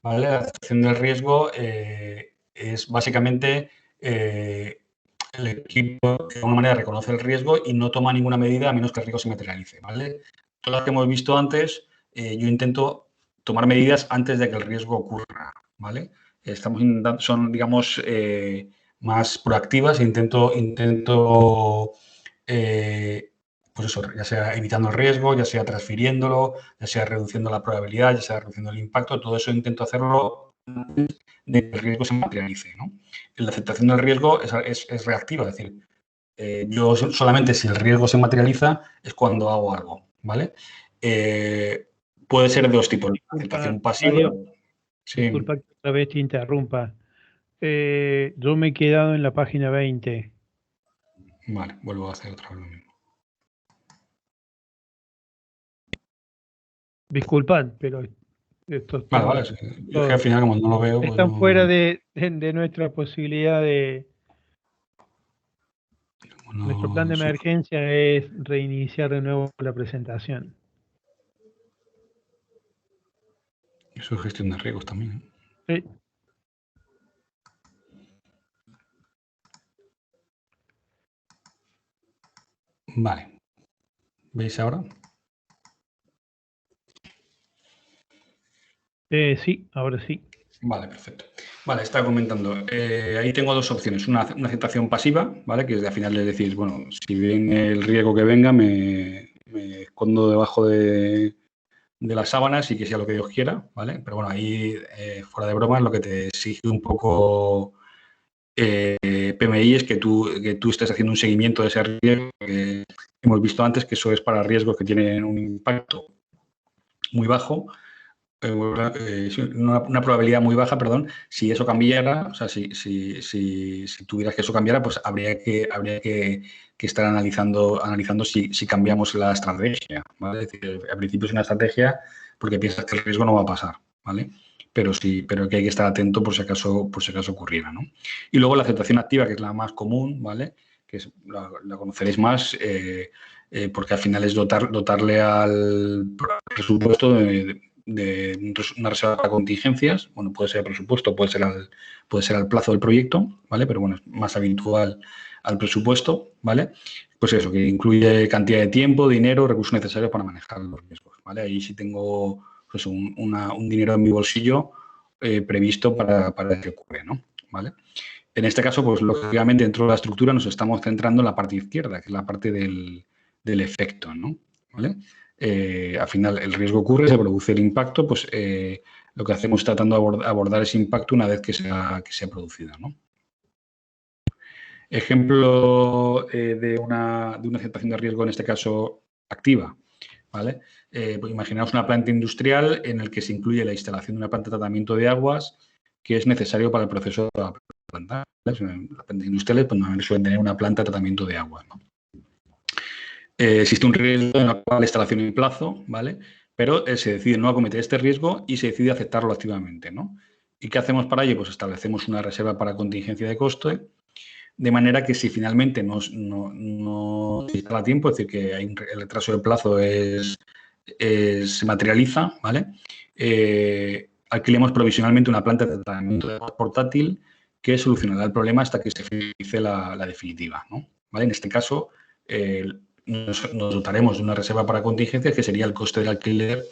¿Vale? La aceptación del riesgo es básicamente el equipo de alguna manera reconoce el riesgo y no toma ninguna medida a menos que el riesgo se materialice, ¿vale? Todas las que hemos visto antes, yo intento tomar medidas antes de que el riesgo ocurra, ¿vale? Estamos intentando, son, digamos, más proactivas e intento pues eso, ya sea evitando el riesgo, ya sea transfiriéndolo, ya sea reduciendo la probabilidad, ya sea reduciendo el impacto, todo eso intento hacerlo de que el riesgo se materialice, ¿no? La aceptación del riesgo es reactiva, es decir, yo solamente si el riesgo se materializa es cuando hago algo, ¿vale? Puede ser de dos tipos, la aceptación pasiva. Mario, Sí. disculpa que otra vez te interrumpa. Yo me he quedado en la página 20. Vale, vuelvo a hacer otra vez lo mismo. Disculpad, pero estos Vale, temas yo es que al final, como no lo veo, pues están no... fuera de nuestra posibilidad de... Nuestro plan de emergencia es reiniciar de nuevo la presentación. Eso es gestión de riesgos también, Sí. Vale. ¿Veis ahora? Sí, ahora sí. Vale, perfecto. Vale, estaba comentando. Ahí tengo dos opciones. Una aceptación pasiva, ¿vale? Que al final le decís, bueno, si ven el riesgo que venga, me escondo debajo de las sábanas y que sea lo que Dios quiera, ¿vale? Pero bueno, ahí, fuera de broma, lo que te exige un poco PMI es que tú estés haciendo un seguimiento de ese riesgo. Que hemos visto antes que eso es para riesgos que tienen un impacto muy bajo, una probabilidad muy baja, perdón. Si eso cambiara, o sea, si tuvieras que eso cambiara, pues habría que estar analizando si cambiamos la estrategia, ¿vale? Es decir, al principio es una estrategia porque piensas que el riesgo no va a pasar, ¿vale? Pero que hay que estar atento por si acaso ocurriera, ¿no? Y luego la aceptación activa, que es la más común, ¿vale? Que la conoceréis más, porque al final es dotarle al presupuesto de una reserva para contingencias. Bueno, puede ser el presupuesto, puede ser al plazo del proyecto, ¿vale? Pero bueno, es más habitual al presupuesto, ¿vale? Pues eso, que incluye cantidad de tiempo, dinero, recursos necesarios para manejar los riesgos, ¿vale? Ahí sí tengo pues, un dinero en mi bolsillo previsto para que ocurra, ¿no? ¿Vale? En este caso, pues lógicamente dentro de la estructura nos estamos centrando en la parte izquierda, que es la parte del efecto, ¿no? ¿Vale? Al final el riesgo ocurre, se produce el impacto, pues lo que hacemos es tratando de abordar ese impacto una vez que se ha producido, ¿no? Ejemplo de una aceptación de riesgo, en este caso activa. ¿vale? Pues imaginaos una planta industrial en la que se incluye la instalación de una planta de tratamiento de aguas que es necesario para el proceso de la planta. Las plantas industriales pues, normalmente suelen tener una planta de tratamiento de agua, ¿no? Existe un riesgo en la instalación en plazo, ¿vale? Pero se decide no acometer este riesgo y se decide aceptarlo activamente, ¿no? ¿Y qué hacemos para ello? Pues establecemos una reserva para contingencia de coste, de manera que si finalmente no se instala a tiempo, es decir, que hay el retraso del plazo se materializa, ¿vale? Alquilemos provisionalmente una planta de tratamiento de agua portátil que solucionará el problema hasta que se finalice la definitiva, ¿no? ¿Vale? En este caso, nos dotaremos de una reserva para contingencias, que sería el coste del alquiler,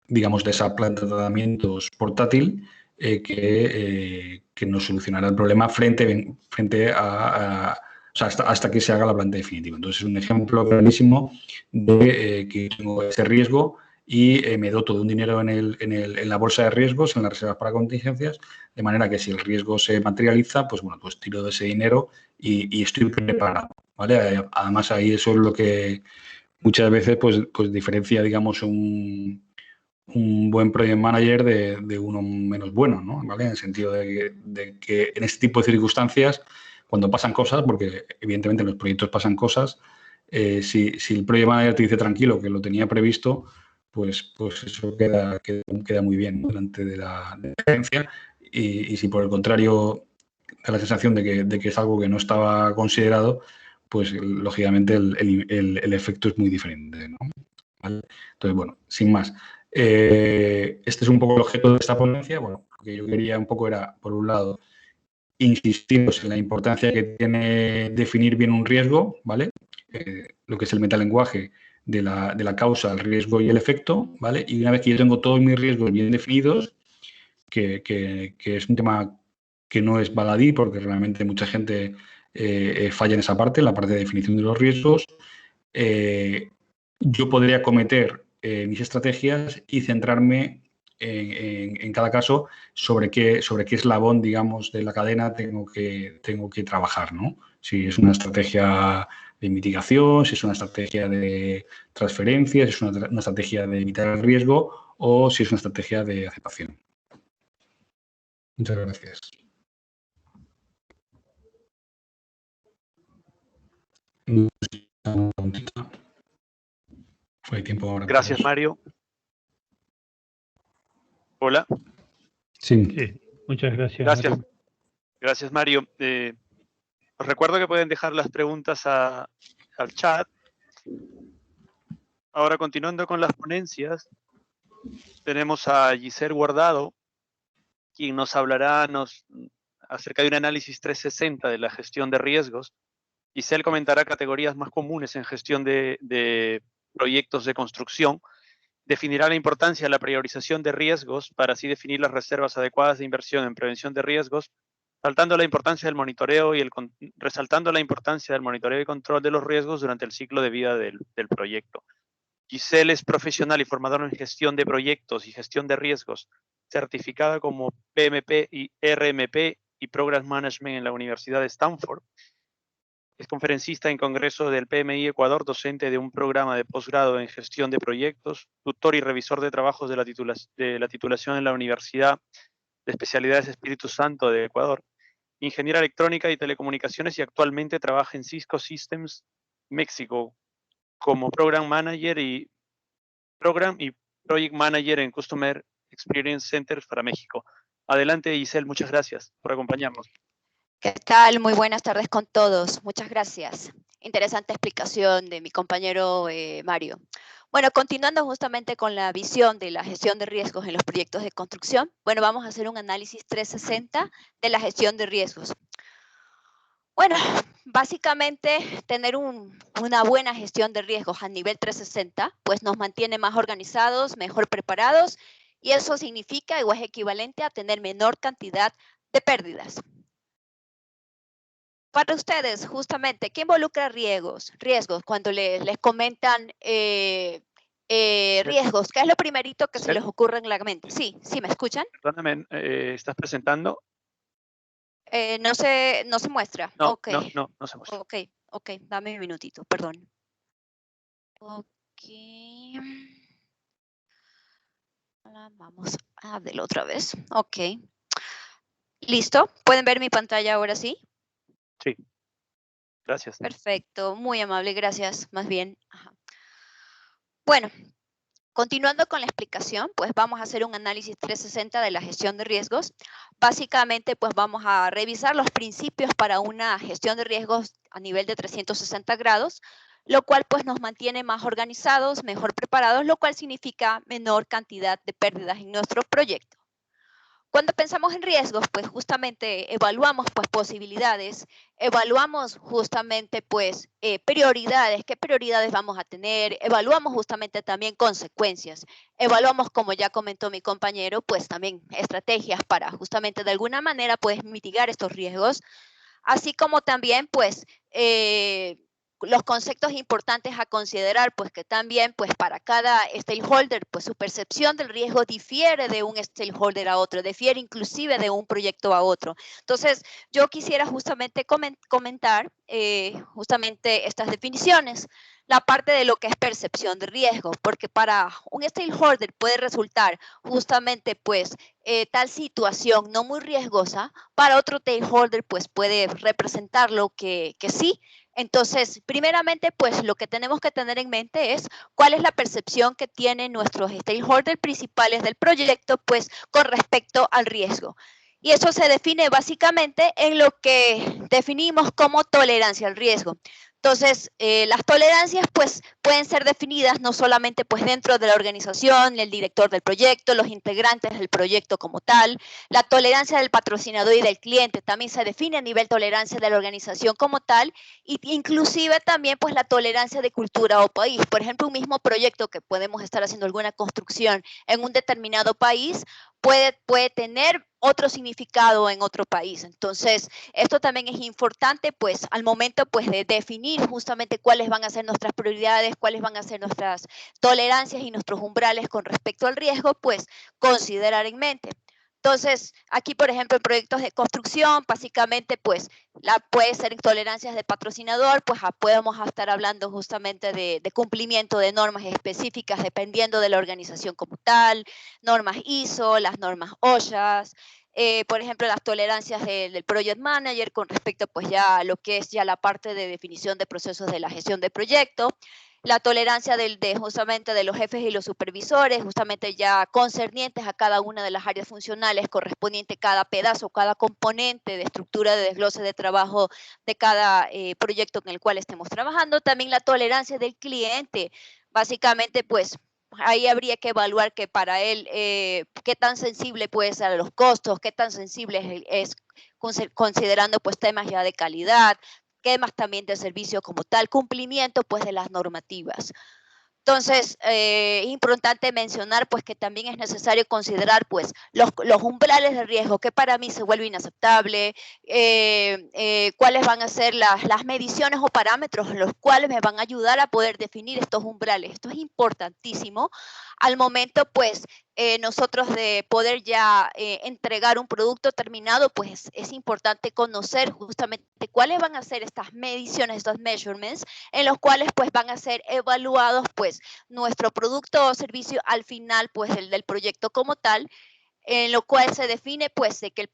digamos, de esa planta de tratamientos portátil, que nos solucionará el problema frente a o sea, hasta que se haga la planta definitiva. Entonces, es un ejemplo clarísimo de que tengo ese riesgo y me doto de un dinero en la bolsa de riesgos, en las reservas para contingencias, de manera que si el riesgo se materializa, pues bueno, pues tiro de ese dinero y estoy preparado, ¿vale? Además, ahí eso es lo que muchas veces pues diferencia, digamos, un buen project manager de uno menos bueno, ¿no? ¿Vale? En el sentido de que en este tipo de circunstancias, cuando pasan cosas, porque evidentemente en los proyectos pasan cosas, si el project manager te dice tranquilo que lo tenía previsto, pues eso queda muy bien, ¿no? Delante de la agencia. Y si por el contrario da la sensación de que es algo que no estaba considerado, pues lógicamente el efecto es muy diferente, ¿no? ¿Vale? Entonces, bueno, sin más. Este es un poco el objeto de esta ponencia. Bueno, lo que yo quería un poco era, por un lado, insistiros en la importancia que tiene definir bien un riesgo, ¿vale? Lo que es el metalenguaje de la causa, el riesgo y el efecto, ¿vale? Y una vez que yo tengo todos mis riesgos bien definidos, que es un tema que no es baladí, porque realmente mucha gente falla en esa parte, en la parte de definición de los riesgos, yo podría cometer mis estrategias y centrarme en cada caso sobre qué eslabón, digamos, de la cadena tengo que trabajar, ¿no? Si es una estrategia de mitigación, si es una estrategia de transferencia, si es una estrategia de evitar el riesgo o si es una estrategia de aceptación. Muchas gracias. Una preguntita. Fue tiempo ahora. Gracias, Mario. Hola. Sí. Sí, muchas gracias. Gracias. Mario. Gracias, Mario. Os recuerdo que pueden dejar las preguntas al chat. Ahora, continuando con las ponencias, tenemos a Giselle Guardado, quien nos hablará acerca de un análisis 360 de la gestión de riesgos. Giselle comentará categorías más comunes en gestión de proyectos de construcción. Definirá la importancia de la priorización de riesgos para así definir las reservas adecuadas de inversión en prevención de riesgos, resaltando la importancia del monitoreo y control de los riesgos durante el ciclo de vida del proyecto. Giselle es profesional y formadora en gestión de proyectos y gestión de riesgos, certificada como PMP y RMP y Program Management en la Universidad de Stanford. Es conferencista en Congreso del PMI Ecuador, docente de un programa de posgrado en gestión de proyectos, tutor y revisor de trabajos de la titulación en la Universidad de Especialidades Espíritu Santo de Ecuador, ingeniera electrónica y telecomunicaciones y actualmente trabaja en Cisco Systems México como Program y Project Manager en Customer Experience Centers para México. Adelante, Giselle, muchas gracias por acompañarnos. ¿Qué tal? Muy buenas tardes con todos. Muchas gracias. Interesante explicación de mi compañero Mario. Bueno, continuando justamente con la visión de la gestión de riesgos en los proyectos de construcción, bueno, vamos a hacer un análisis 360 de la gestión de riesgos. Bueno, básicamente tener una buena gestión de riesgos a nivel 360, pues nos mantiene más organizados, mejor preparados, y eso significa o es equivalente a tener menor cantidad de pérdidas. Para ustedes, justamente, ¿qué involucra riesgos? Riesgos, cuando les comentan riesgos, ¿qué es lo primerito que se les ocurre en la mente? Sí, ¿sí me escuchan? Perdóname, ¿estás presentando? No se muestra. No, Ok. no se muestra. Ok, dame un minutito, perdón. Ok. Vamos a verlo otra vez. Ok. ¿Listo? ¿Pueden ver mi pantalla ahora sí? Sí. Gracias. Perfecto, muy amable, gracias, más bien. Ajá. Bueno, continuando con la explicación, pues vamos a hacer un análisis 360 de la gestión de riesgos. Básicamente, pues vamos a revisar los principios para una gestión de riesgos a nivel de 360 grados, lo cual pues nos mantiene más organizados, mejor preparados, lo cual significa menor cantidad de pérdidas en nuestro proyecto. Cuando pensamos en riesgos, pues justamente evaluamos pues posibilidades, evaluamos justamente pues prioridades, qué prioridades vamos a tener, evaluamos justamente también consecuencias, evaluamos, como ya comentó mi compañero, pues también estrategias para justamente de alguna manera pues mitigar estos riesgos, así como también pues los conceptos importantes a considerar, pues que también pues para cada stakeholder, pues su percepción del riesgo difiere de un stakeholder a otro, difiere inclusive de un proyecto a otro. Entonces, yo quisiera justamente comentar justamente estas definiciones, la parte de lo que es percepción de riesgo, porque para un stakeholder puede resultar justamente pues tal situación no muy riesgosa, para otro stakeholder pues puede representar lo que sí. Entonces, primeramente, pues lo que tenemos que tener en mente es cuál es la percepción que tienen nuestros stakeholders principales del proyecto, pues con respecto al riesgo. Y eso se define básicamente en lo que definimos como tolerancia al riesgo. Entonces, las tolerancias pues pueden ser definidas no solamente pues dentro de la organización, el director del proyecto, los integrantes del proyecto como tal. La tolerancia del patrocinador y del cliente también se define a nivel tolerancia de la organización como tal, y inclusive también pues la tolerancia de cultura o país. Por ejemplo, un mismo proyecto que podemos estar haciendo alguna construcción en un determinado país puede tener otro significado en otro país. Entonces, esto también es importante, pues, al momento, pues, de definir justamente cuáles van a ser nuestras prioridades, cuáles van a ser nuestras tolerancias y nuestros umbrales con respecto al riesgo, pues, considerar en mente. Entonces, aquí, por ejemplo, en proyectos de construcción, básicamente, pues, puede ser tolerancias de patrocinador, pues podemos estar hablando justamente de cumplimiento de normas específicas dependiendo de la organización como tal, normas ISO, las normas OSHA, por ejemplo, las tolerancias del Project Manager con respecto pues ya a lo que es ya la parte de definición de procesos de la gestión de proyecto, la tolerancia justamente de los jefes y los supervisores, justamente ya concernientes a cada una de las áreas funcionales correspondiente cada pedazo, cada componente de estructura de desglose de trabajo de cada proyecto en el cual estemos trabajando. También la tolerancia del cliente, básicamente pues ahí habría que evaluar que para él qué tan sensible puede ser a los costos, qué tan sensible es considerando pues temas ya de calidad, temas también de servicio como tal, cumplimiento pues de las normativas. Entonces, es importante mencionar pues que también es necesario considerar pues los umbrales de riesgo que para mí se vuelve inaceptable, cuáles van a ser las mediciones o parámetros en los cuales me van a ayudar a poder definir estos umbrales. Esto es importantísimo al momento pues nosotros de poder ya entregar un producto terminado, pues es importante conocer justamente cuáles van a ser estas mediciones, estos measurements, en los cuales pues van a ser evaluados pues nuestro producto o servicio al final pues del proyecto como tal, en lo cual se define pues de que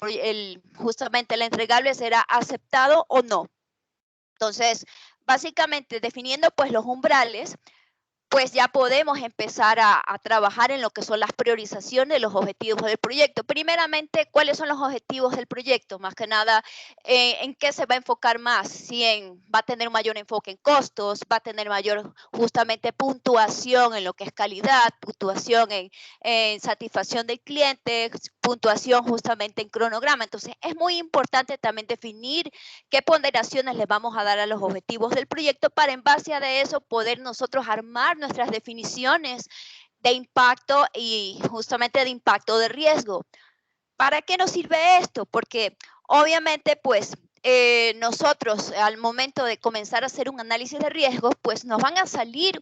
justamente el entregable será aceptado o no. Entonces, básicamente definiendo pues los umbrales, pues ya podemos empezar a trabajar en lo que son las priorizaciones de los objetivos del proyecto. Primeramente, ¿cuáles son los objetivos del proyecto? Más que nada, ¿en qué se va a enfocar más? Si va a tener mayor enfoque en costos, va a tener mayor justamente puntuación en lo que es calidad, puntuación en satisfacción del cliente, puntuación justamente en cronograma. Entonces, es muy importante también definir qué ponderaciones le vamos a dar a los objetivos del proyecto para en base a eso poder nosotros armar nuestras definiciones de impacto y justamente de impacto de riesgo. ¿Para qué nos sirve esto? Porque obviamente pues nosotros al momento de comenzar a hacer un análisis de riesgos pues nos van a salir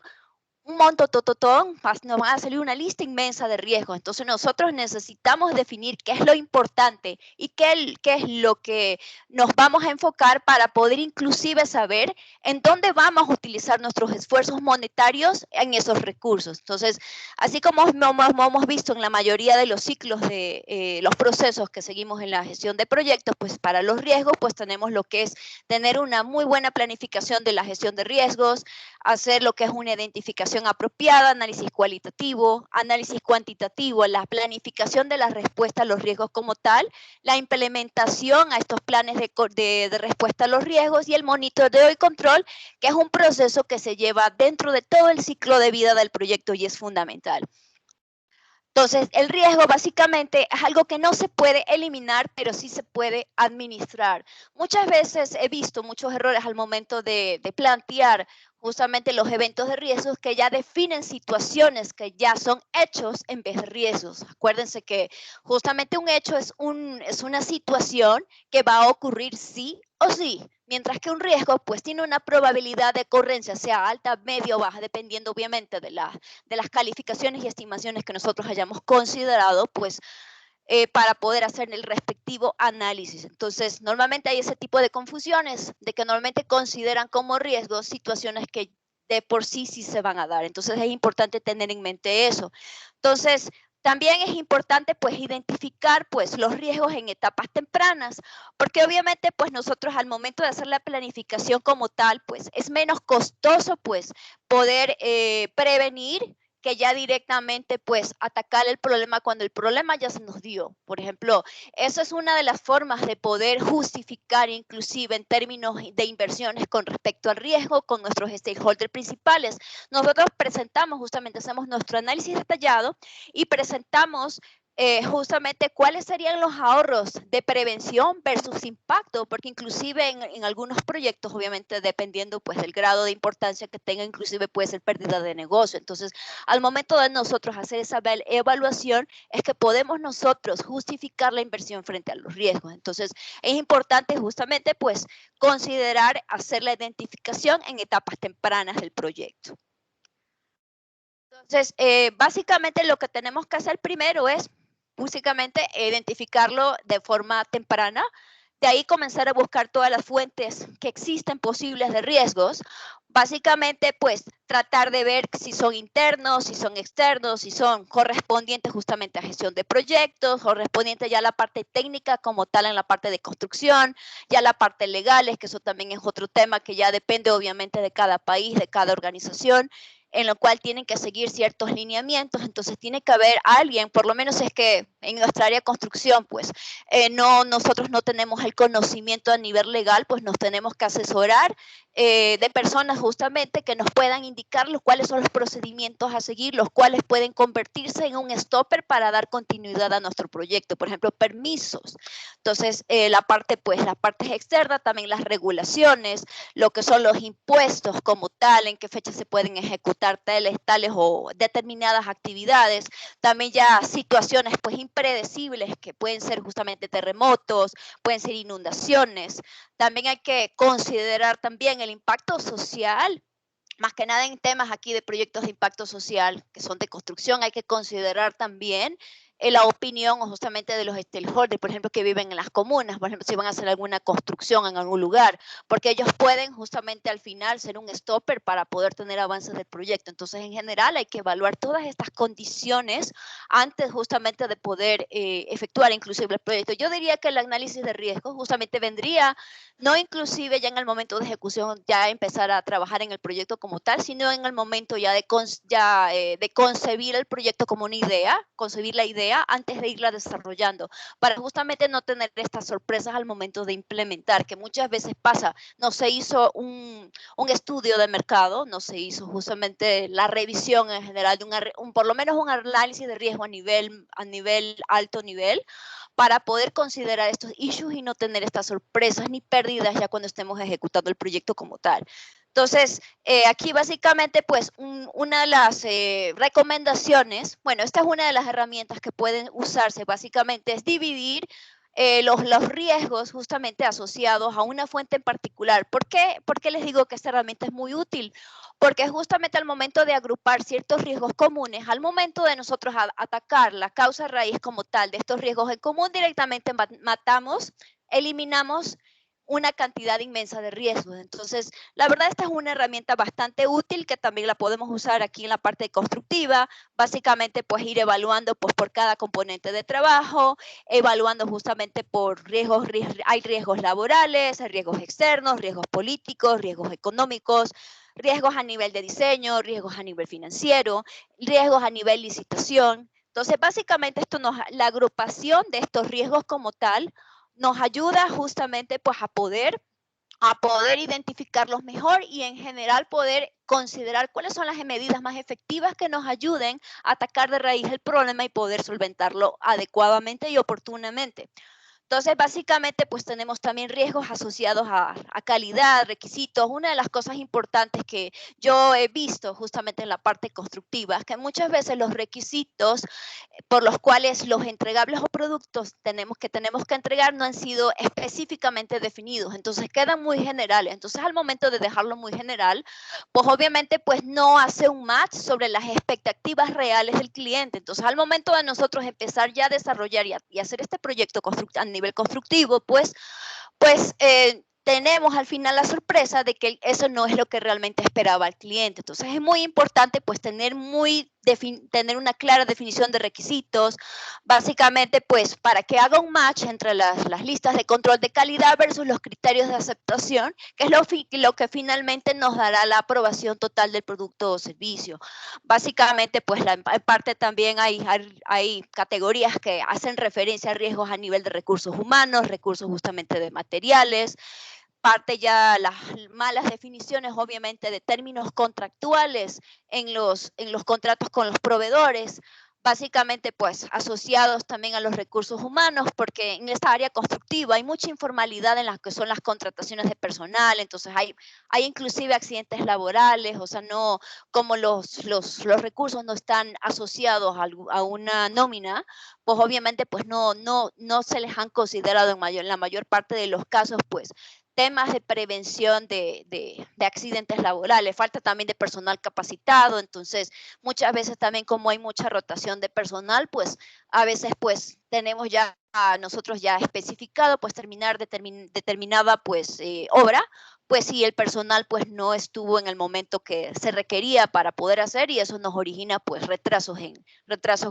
un monto tototón, nos van a salir una lista inmensa de riesgos. Entonces nosotros necesitamos definir qué es lo importante y qué es lo que nos vamos a enfocar para poder inclusive saber en dónde vamos a utilizar nuestros esfuerzos monetarios en esos recursos. Entonces, así como hemos visto en la mayoría de los ciclos de los procesos que seguimos en la gestión de proyectos, pues para los riesgos, pues tenemos lo que es tener una muy buena planificación de la gestión de riesgos, hacer lo que es una identificación apropiada, análisis cualitativo, análisis cuantitativo, la planificación de la respuesta a los riesgos como tal, la implementación a estos planes de respuesta a los riesgos y el monitoreo y control, que es un proceso que se lleva dentro de todo el ciclo de vida del proyecto y es fundamental. Entonces, el riesgo básicamente es algo que no se puede eliminar, pero sí se puede administrar. Muchas veces he visto muchos errores al momento de plantear justamente los eventos de riesgos que ya definen situaciones que ya son hechos en vez de riesgos. Acuérdense que justamente un hecho es una situación que va a ocurrir sí o sí, mientras que un riesgo pues tiene una probabilidad de ocurrencia, sea alta, media o baja, dependiendo obviamente de las calificaciones y estimaciones que nosotros hayamos considerado, pues para poder hacer el respectivo análisis. Entonces, normalmente hay ese tipo de confusiones, de que normalmente consideran como riesgos situaciones que de por sí se van a dar. Entonces, es importante tener en mente eso. Entonces, también es importante pues identificar pues los riesgos en etapas tempranas, porque obviamente pues nosotros al momento de hacer la planificación como tal, pues es menos costoso pues poder prevenir que ya directamente pues atacar el problema cuando el problema ya se nos dio. Por ejemplo, eso es una de las formas de poder justificar inclusive en términos de inversiones con respecto al riesgo con nuestros stakeholders principales. Nosotros presentamos justamente, hacemos nuestro análisis detallado y presentamos justamente cuáles serían los ahorros de prevención versus impacto, porque inclusive en algunos proyectos, obviamente dependiendo pues del grado de importancia que tenga, inclusive puede ser pérdida de negocio. Entonces, al momento de nosotros hacer esa evaluación, es que podemos nosotros justificar la inversión frente a los riesgos. Entonces, es importante justamente pues considerar hacer la identificación en etapas tempranas del proyecto. Entonces, básicamente lo que tenemos que hacer primero es básicamente identificarlo de forma temprana, de ahí comenzar a buscar todas las fuentes que existen posibles de riesgos, básicamente pues tratar de ver si son internos, si son externos, si son correspondientes justamente a gestión de proyectos, correspondientes ya a la parte técnica como tal en la parte de construcción, ya la parte legal, que eso también es otro tema que ya depende obviamente de cada país, de cada organización, en lo cual tienen que seguir ciertos lineamientos, entonces tiene que haber alguien, por lo menos es que en nuestra área de construcción, pues nosotros no tenemos el conocimiento a nivel legal, pues nos tenemos que asesorar de personas justamente que nos puedan indicar cuáles son los procedimientos a seguir, los cuales pueden convertirse en un stopper para dar continuidad a nuestro proyecto, por ejemplo, permisos. Entonces, la parte externa, también las regulaciones, lo que son los impuestos como tal, en qué fecha se pueden ejecutar tales o determinadas actividades, también ya situaciones pues impredecibles que pueden ser justamente terremotos, pueden ser inundaciones. También hay que considerar también el impacto social, más que nada en temas aquí de proyectos de impacto social que son de construcción, hay que considerar también la opinión justamente de los stakeholders, por ejemplo, que viven en las comunas, por ejemplo, si van a hacer alguna construcción en algún lugar, porque ellos pueden justamente al final ser un stopper para poder tener avances del proyecto. Entonces, en general, hay que evaluar todas estas condiciones antes justamente de poder efectuar inclusive el proyecto. Yo diría que el análisis de riesgos justamente vendría, no inclusive ya en el momento de ejecución, ya empezar a trabajar en el proyecto como tal, sino en el momento ya de concebir el proyecto como una idea, concebir la idea antes de irla desarrollando, para justamente no tener estas sorpresas al momento de implementar, que muchas veces pasa, no se hizo un estudio de mercado, no se hizo justamente la revisión en general de por lo menos un análisis de riesgo a nivel alto nivel, para poder considerar estos issues y no tener estas sorpresas ni pérdidas ya cuando estemos ejecutando el proyecto como tal. Entonces, aquí básicamente, pues, una de las recomendaciones, bueno, esta es una de las herramientas que pueden usarse, básicamente, es dividir los riesgos justamente asociados a una fuente en particular. ¿Por qué les digo que esta herramienta es muy útil? Porque justamente al momento de agrupar ciertos riesgos comunes, al momento de nosotros atacar la causa raíz como tal de estos riesgos en común, directamente eliminamos una cantidad inmensa de riesgos. Entonces, la verdad, esta es una herramienta bastante útil que también la podemos usar aquí en la parte constructiva. Básicamente, pues ir evaluando pues, por cada componente de trabajo, evaluando justamente por riesgos, hay riesgos laborales, hay riesgos externos, riesgos políticos, riesgos económicos, riesgos a nivel de diseño, riesgos a nivel financiero, riesgos a nivel licitación. Entonces, básicamente, la agrupación de estos riesgos como tal nos ayuda justamente pues, a poder identificarlos mejor y en general poder considerar cuáles son las medidas más efectivas que nos ayuden a atacar de raíz el problema y poder solventarlo adecuadamente y oportunamente. Entonces, básicamente, pues tenemos también riesgos asociados a calidad, requisitos. Una de las cosas importantes que yo he visto justamente en la parte constructiva es que muchas veces los requisitos por los cuales los entregables o productos tenemos que entregar no han sido específicamente definidos, entonces quedan muy generales. Entonces, al momento de dejarlo muy general, pues obviamente pues no hace un match sobre las expectativas reales del cliente. Entonces, al momento de nosotros empezar ya a desarrollar y hacer este proyecto a nivel constructivo, pues tenemos al final la sorpresa de que eso no es lo que realmente esperaba el cliente. Entonces, es muy importante pues tener una clara definición de requisitos, básicamente pues para que haga un match entre las listas de control de calidad versus los criterios de aceptación, que es lo que finalmente nos dará la aprobación total del producto o servicio. Básicamente pues en parte también hay categorías que hacen referencia a riesgos a nivel de recursos humanos, recursos justamente de materiales, parte ya las malas definiciones, obviamente, de términos contractuales en los contratos con los proveedores, básicamente, pues, asociados también a los recursos humanos, porque en esta área constructiva hay mucha informalidad en las que son las contrataciones de personal, entonces hay inclusive accidentes laborales, o sea, no, como los recursos no están asociados a una nómina, pues obviamente, pues no se les han considerado en la mayor parte de los casos, pues, temas de prevención de accidentes laborales, falta también de personal capacitado, entonces muchas veces también como hay mucha rotación de personal, pues a veces pues tenemos ya nosotros ya especificado pues determinada pues obra, pues si el personal pues no estuvo en el momento que se requería para poder hacer y eso nos origina pues retrasos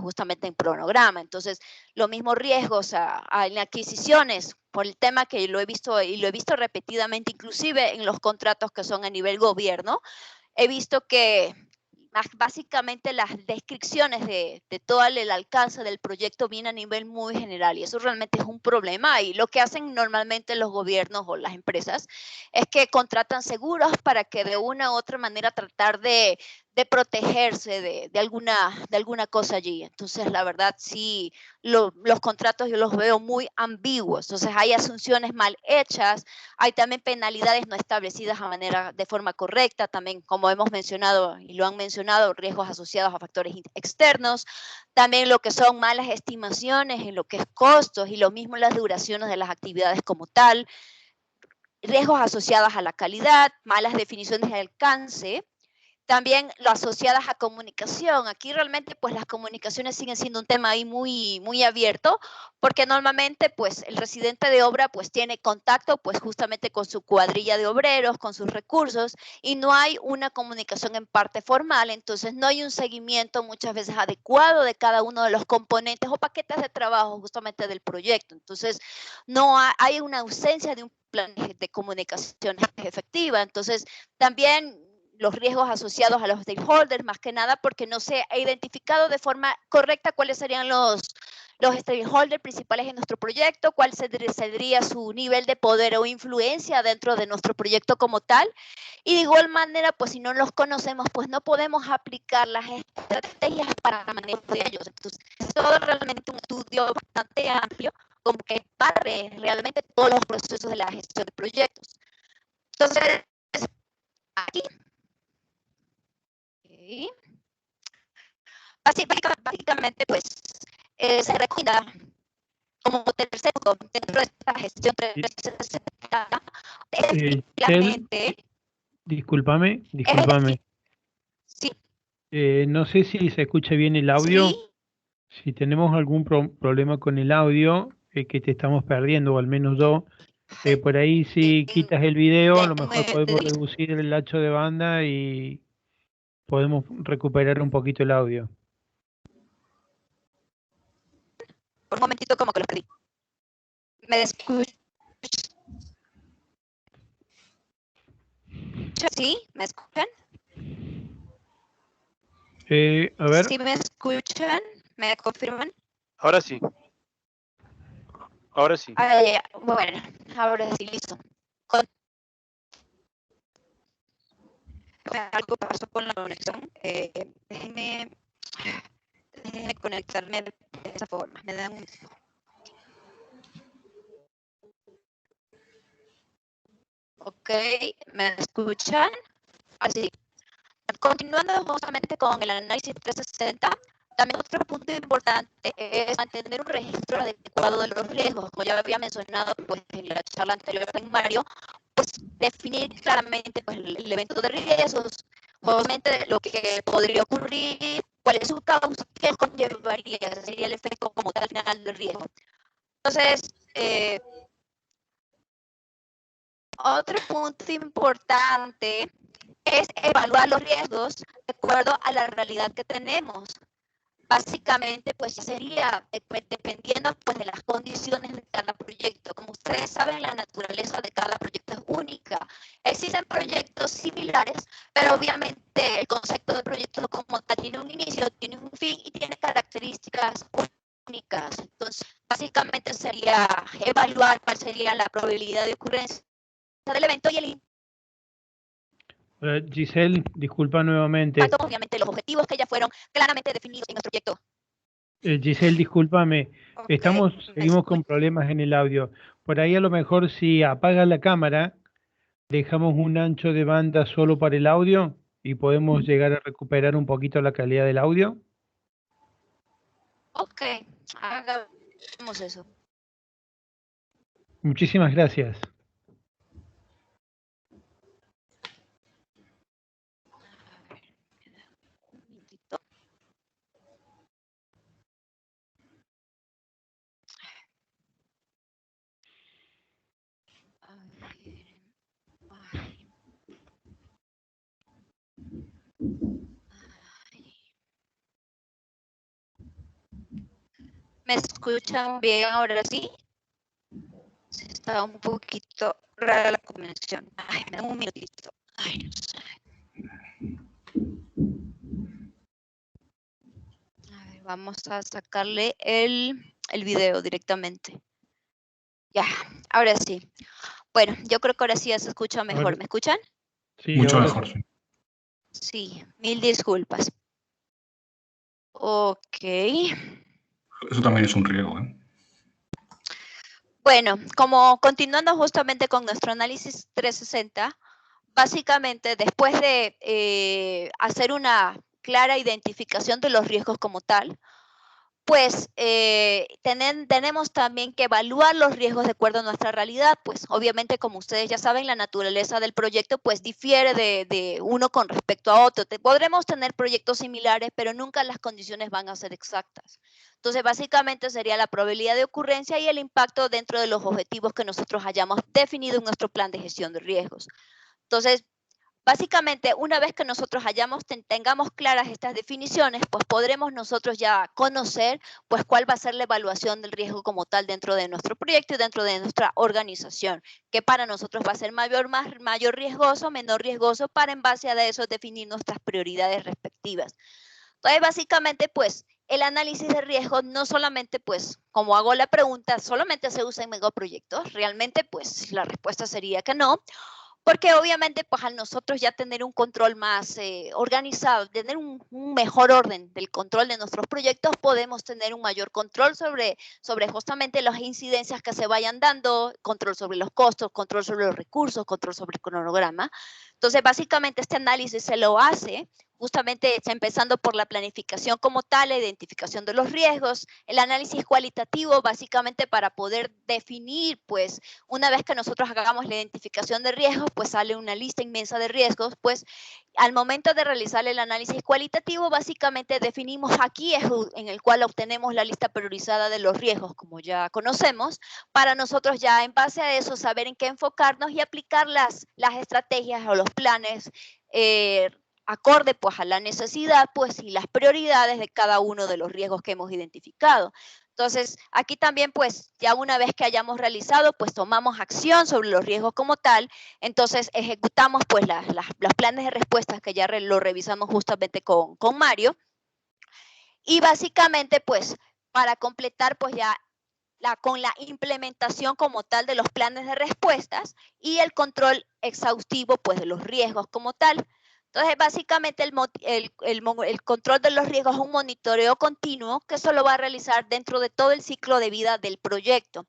justamente en cronograma. Entonces, los mismos riesgos en adquisiciones por el tema que lo he visto y lo he visto repetidamente, inclusive en los contratos que son a nivel gobierno, he visto que básicamente las descripciones de todo el alcance del proyecto viene a nivel muy general y eso realmente es un problema y lo que hacen normalmente los gobiernos o las empresas es que contratan seguros para que de una u otra manera tratar de protegerse de alguna cosa allí. Entonces, la verdad, sí, los contratos yo los veo muy ambiguos. Entonces, hay asunciones mal hechas, hay también penalidades no establecidas de forma correcta, también como hemos mencionado y lo han mencionado, riesgos asociados a factores externos, también lo que son malas estimaciones en lo que es costos y lo mismo las duraciones de las actividades como tal, riesgos asociados a la calidad, malas definiciones de alcance, también lo asociadas a comunicación. Aquí realmente pues las comunicaciones siguen siendo un tema ahí muy, muy abierto, porque normalmente pues el residente de obra pues tiene contacto pues justamente con su cuadrilla de obreros, con sus recursos, y no hay una comunicación en parte formal, entonces no hay un seguimiento muchas veces adecuado de cada uno de los componentes o paquetes de trabajo justamente del proyecto. Entonces no hay una ausencia de un plan de comunicación efectiva. Entonces también los riesgos asociados a los stakeholders, más que nada porque no se ha identificado de forma correcta cuáles serían los stakeholders principales en nuestro proyecto, cuál sería su nivel de poder o influencia dentro de nuestro proyecto como tal. Y de igual manera, pues si no los conocemos, pues no podemos aplicar las estrategias para manejo de ellos. Entonces, es todo realmente un estudio bastante amplio, como que barre realmente todos los procesos de la gestión de proyectos. Entonces, aquí básicamente, pues, se recomienda como tercer punto dentro de esta gestión 360, discúlpame. Sí. No sé si se escucha bien el audio. Sí. Si tenemos algún problema con el audio, que te estamos perdiendo, o al menos yo, por ahí si quitas el video, a lo mejor podemos reducir el ancho de banda y podemos recuperar un poquito el audio. Por un momentito como que lo perdí. ¿Me escuchan? ¿Sí? ¿Me escuchan? A ver. ¿Sí me escuchan? ¿Me confirman? Ahora sí. Ahora sí. Bueno, ahora sí, listo. Algo pasó con la conexión. Déjenme conectarme de esa forma. Me dan un... Ok, ¿me escuchan? Así. Continuando justamente con el análisis 360, también otro punto importante es mantener un registro adecuado de los riesgos. Como ya había mencionado pues, en la charla anterior con Mario, pues definir claramente pues, el evento de riesgos, obviamente lo que podría ocurrir, cuál es su causa, qué conllevaría, sería el efecto como tal final del riesgo. Entonces, otro punto importante es evaluar los riesgos de acuerdo a la realidad que tenemos. Básicamente, pues sería dependiendo pues, de las condiciones de cada proyecto. Como ustedes saben, la naturaleza de cada proyecto es única. Existen proyectos similares, pero obviamente el concepto de proyecto como tal tiene un inicio, tiene un fin y tiene características únicas. Entonces, básicamente sería evaluar cuál sería la probabilidad de ocurrencia del evento y el Giselle, disculpa nuevamente. obviamente los objetivos que ya fueron claramente definidos en nuestro proyecto. Giselle, discúlpame. Okay, Seguimos con problemas en el audio. Por ahí a lo mejor si apagas la cámara, dejamos un ancho de banda solo para el audio y podemos llegar a recuperar un poquito la calidad del audio. Ok, hagamos eso. Muchísimas gracias. ¿Me escuchan bien ahora sí? Está un poquito rara la conexión. Ay, me da un minutito. Ay, no sé. A ver, vamos a sacarle el video directamente. Ya, ahora sí. Bueno, yo creo que ahora sí ya se escucha mejor. Ahora, ¿Me escuchan? Sí, mucho mejor. Sí. Sí, mil disculpas. Ok. Eso también es un riesgo, ¿eh? Bueno, como continuando justamente con nuestro análisis 360, básicamente después de hacer una clara identificación de los riesgos como tal, pues tenemos también que evaluar los riesgos de acuerdo a nuestra realidad, pues obviamente como ustedes ya saben, la naturaleza del proyecto pues difiere de uno con respecto a otro. Podremos tener proyectos similares, pero nunca las condiciones van a ser exactas. Entonces básicamente sería la probabilidad de ocurrencia y el impacto dentro de los objetivos que nosotros hayamos definido en nuestro plan de gestión de riesgos. Entonces, básicamente, una vez que nosotros tengamos claras estas definiciones, pues podremos nosotros ya conocer pues cuál va a ser la evaluación del riesgo como tal dentro de nuestro proyecto y dentro de nuestra organización, que para nosotros va a ser mayor riesgoso, menor riesgoso, para en base a eso definir nuestras prioridades respectivas. Entonces, básicamente, pues, el análisis de riesgo no solamente, pues, como hago la pregunta, solamente se usa en megaproyectos. Realmente, pues, la respuesta sería que no. Porque obviamente, pues al nosotros ya tener un control más organizado, tener un mejor orden del control de nuestros proyectos, podemos tener un mayor control sobre justamente las incidencias que se vayan dando, control sobre los costos, control sobre los recursos, control sobre el cronograma. Entonces, básicamente este análisis se lo hace justamente empezando por la planificación como tal, la identificación de los riesgos, el análisis cualitativo básicamente para poder definir, pues una vez que nosotros hagamos la identificación de riesgos, pues sale una lista inmensa de riesgos, pues al momento de realizar el análisis cualitativo básicamente definimos aquí es en el cual obtenemos la lista priorizada de los riesgos, como ya conocemos, para nosotros ya en base a eso saber en qué enfocarnos y aplicar las estrategias o los planes acorde pues a la necesidad pues y las prioridades de cada uno de los riesgos que hemos identificado. Entonces, aquí también pues ya una vez que hayamos realizado pues tomamos acción sobre los riesgos como tal, entonces ejecutamos pues los planes de respuestas que ya lo revisamos justamente con Mario y básicamente pues para completar pues ya con la implementación como tal de los planes de respuestas y el control exhaustivo pues de los riesgos como tal. Entonces, básicamente el control de los riesgos es un monitoreo continuo que solo va a realizar dentro de todo el ciclo de vida del proyecto.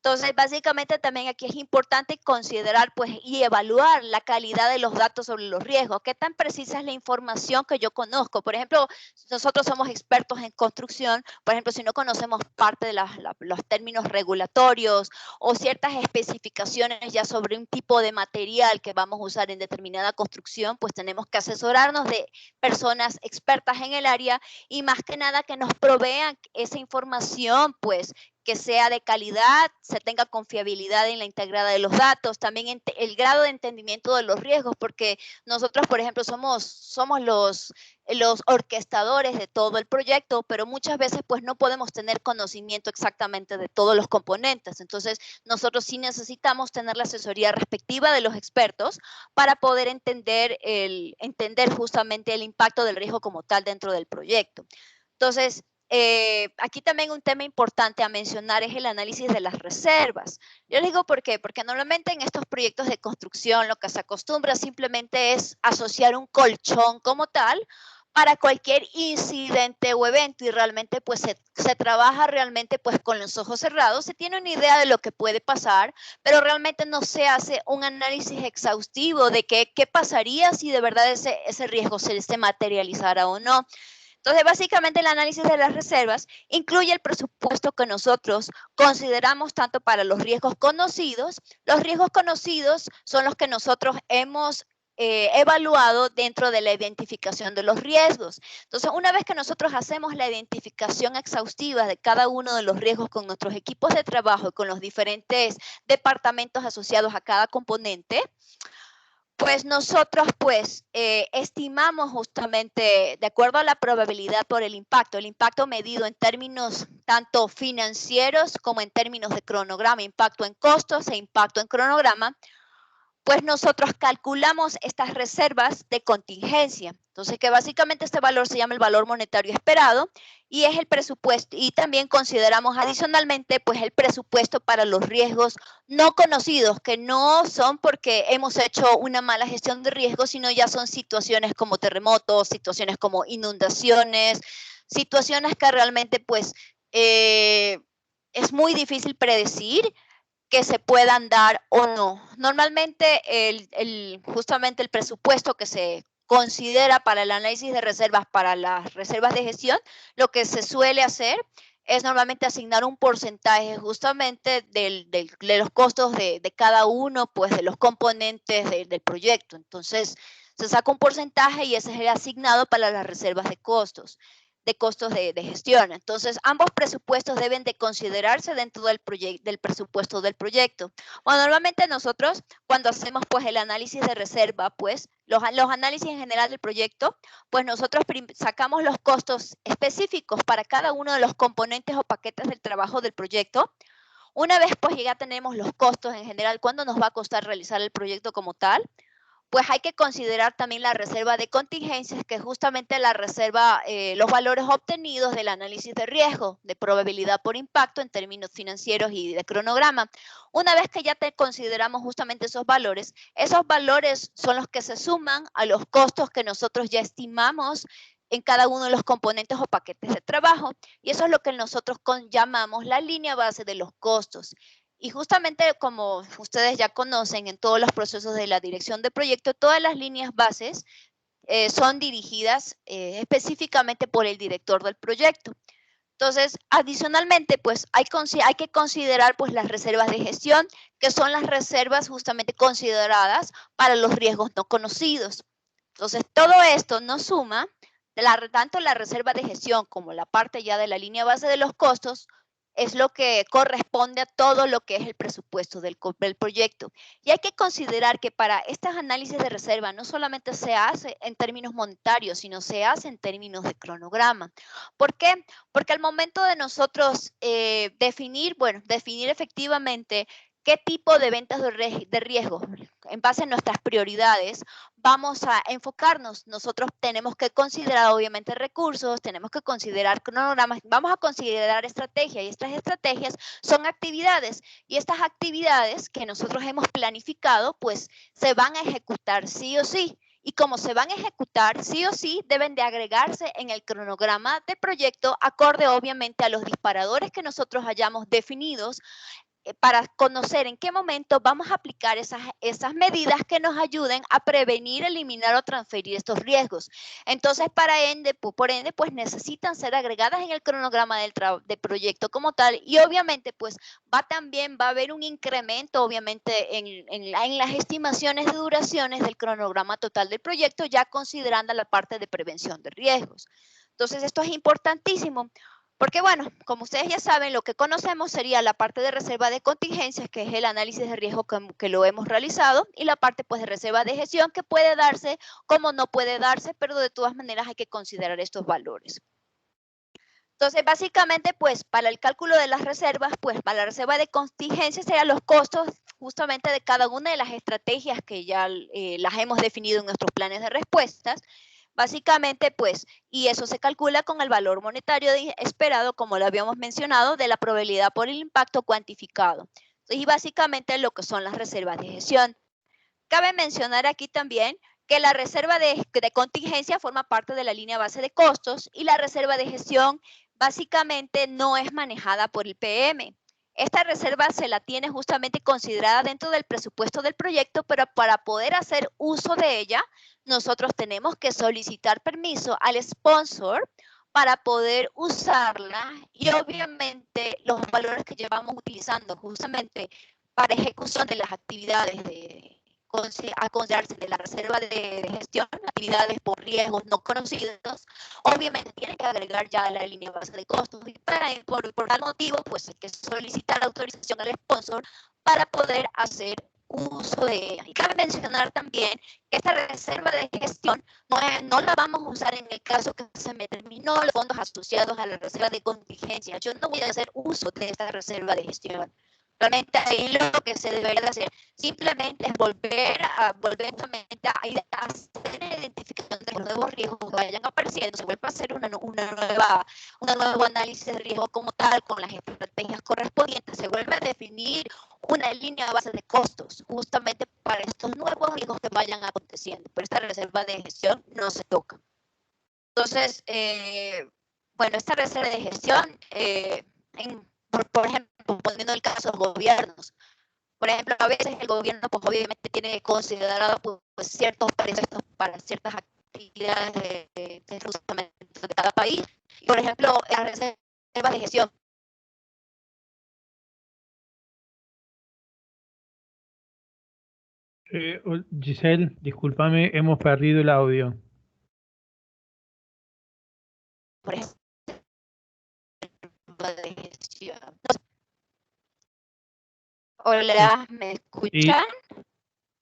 Entonces, básicamente también aquí es importante considerar pues, y evaluar la calidad de los datos sobre los riesgos. ¿Qué tan precisa es la información que yo conozco? Por ejemplo, nosotros somos expertos en construcción. Por ejemplo, si no conocemos parte de los términos regulatorios o ciertas especificaciones ya sobre un tipo de material que vamos a usar en determinada construcción, pues tenemos que asesorarnos de personas expertas en el área y más que nada que nos provean esa información, pues, que sea de calidad, se tenga confiabilidad en la integrada de los datos, también el grado de entendimiento de los riesgos, porque nosotros, por ejemplo, somos los orquestadores de todo el proyecto, pero muchas veces pues no podemos tener conocimiento exactamente de todos los componentes. Entonces, nosotros sí necesitamos tener la asesoría respectiva de los expertos para poder entender justamente el impacto del riesgo como tal dentro del proyecto. Entonces, aquí también un tema importante a mencionar es el análisis de las reservas. Yo les digo por qué, porque normalmente en estos proyectos de construcción lo que se acostumbra simplemente es asociar un colchón como tal para cualquier incidente o evento y realmente pues se trabaja realmente pues con los ojos cerrados, se tiene una idea de lo que puede pasar, pero realmente no se hace un análisis exhaustivo de qué pasaría si de verdad ese riesgo se materializara o no. Entonces, básicamente el análisis de las reservas incluye el presupuesto que nosotros consideramos tanto para los riesgos conocidos. Los riesgos conocidos son los que nosotros hemos evaluado dentro de la identificación de los riesgos. Entonces, una vez que nosotros hacemos la identificación exhaustiva de cada uno de los riesgos con nuestros equipos de trabajo y con los diferentes departamentos asociados a cada componente, pues nosotros estimamos justamente de acuerdo a la probabilidad por el impacto medido en términos tanto financieros como en términos de cronograma, impacto en costos e impacto en cronograma, pues nosotros calculamos estas reservas de contingencia. Entonces, que básicamente este valor se llama el valor monetario esperado y es el presupuesto, y también consideramos adicionalmente pues el presupuesto para los riesgos no conocidos, que no son porque hemos hecho una mala gestión de riesgos, sino ya son situaciones como terremotos, situaciones como inundaciones, situaciones que realmente pues es muy difícil predecir que se puedan dar o no. Normalmente justamente el presupuesto que se considera para el análisis de reservas, para las reservas de gestión, lo que se suele hacer es normalmente asignar un porcentaje justamente de los costos de cada uno, pues de los componentes del proyecto. Entonces, se saca un porcentaje y ese es el asignado para las reservas de costos de gestión. Entonces, ambos presupuestos deben de considerarse dentro del presupuesto del proyecto. Bueno, normalmente nosotros, cuando hacemos pues el análisis de reserva, pues los análisis en general del proyecto, pues nosotros sacamos los costos específicos para cada uno de los componentes o paquetes del trabajo del proyecto. Una vez pues ya tenemos los costos en general, cuánto nos va a costar realizar el proyecto como tal, pues hay que considerar también la reserva de contingencias, que es justamente la reserva, los valores obtenidos del análisis de riesgo, de probabilidad por impacto en términos financieros y de cronograma. Una vez que ya consideramos justamente esos valores son los que se suman a los costos que nosotros ya estimamos en cada uno de los componentes o paquetes de trabajo, y eso es lo que nosotros llamamos la línea base de los costos. Y justamente como ustedes ya conocen en todos los procesos de la dirección de proyecto, todas las líneas bases son dirigidas específicamente por el director del proyecto. Entonces, adicionalmente, pues hay que considerar pues las reservas de gestión, que son las reservas justamente consideradas para los riesgos no conocidos. Entonces, todo esto nos suma, tanto la reserva de gestión como la parte ya de la línea base de los costos, es lo que corresponde a todo lo que es el presupuesto del proyecto. Y hay que considerar que para estos análisis de reserva no solamente se hace en términos monetarios, sino se hace en términos de cronograma. ¿Por qué? Porque al momento de nosotros definir efectivamente qué tipo de ventas de riesgo, en base a nuestras prioridades, vamos a enfocarnos. Nosotros tenemos que considerar, obviamente, recursos, tenemos que considerar cronogramas, vamos a considerar estrategias, y estas estrategias son actividades, y estas actividades que nosotros hemos planificado, pues, se van a ejecutar sí o sí. Y como se van a ejecutar, sí o sí, deben de agregarse en el cronograma de proyecto, acorde obviamente a los disparadores que nosotros hayamos definidos, para conocer en qué momento vamos a aplicar esas medidas que nos ayuden a prevenir, eliminar o transferir estos riesgos. Entonces, por ende, pues necesitan ser agregadas en el cronograma del proyecto como tal, y obviamente, pues va a haber un incremento, obviamente, en las estimaciones de duraciones del cronograma total del proyecto, ya considerando la parte de prevención de riesgos. Entonces, esto es importantísimo. Porque, bueno, como ustedes ya saben, lo que conocemos sería la parte de reserva de contingencias, que es el análisis de riesgo que lo hemos realizado, y la parte pues de reserva de gestión, que puede darse como no puede darse, pero de todas maneras hay que considerar estos valores. Entonces, básicamente, pues para el cálculo de las reservas, pues para la reserva de contingencias serían los costos justamente de cada una de las estrategias que ya las hemos definido en nuestros planes de respuestas. Básicamente, pues, y eso se calcula con el valor monetario esperado, como lo habíamos mencionado, de la probabilidad por el impacto cuantificado. Y básicamente lo que son las reservas de gestión. Cabe mencionar aquí también que la reserva de contingencia forma parte de la línea base de costos, y la reserva de gestión básicamente no es manejada por el PM. Esta reserva se la tiene justamente considerada dentro del presupuesto del proyecto, pero para poder hacer uso de ella, nosotros tenemos que solicitar permiso al sponsor para poder usarla, y obviamente los valores que llevamos utilizando justamente para ejecución de las actividades a considerarse de la reserva de gestión, actividades por riesgos no conocidos, obviamente tiene que agregar ya la línea base de costos, y por tal motivo, pues hay que solicitar autorización al sponsor para poder hacer uso de ella. Y cabe mencionar también que esta reserva de gestión no la vamos a usar en el caso que se me terminó los fondos asociados a la reserva de contingencia. Yo no voy a hacer uso de esta reserva de gestión. Realmente ahí lo que se debería de hacer simplemente es volver justamente a hacer la identificación de los nuevos riesgos que vayan apareciendo, se vuelve a hacer un nuevo análisis de riesgo como tal, con las estrategias correspondientes, se vuelve a definir una línea de base de costos justamente para estos nuevos riesgos que vayan aconteciendo, pero esta reserva de gestión no se toca. Entonces, bueno, esta reserva de gestión, por ejemplo, poniendo el caso de los gobiernos, por ejemplo, a veces el gobierno pues obviamente tiene considerado pues ciertos presupuestos para ciertas actividades de cada país. Y, por ejemplo, la reserva de gestión. Giselle, discúlpame, hemos perdido el audio. Por ejemplo, de gestión. Hola, ¿me escuchan?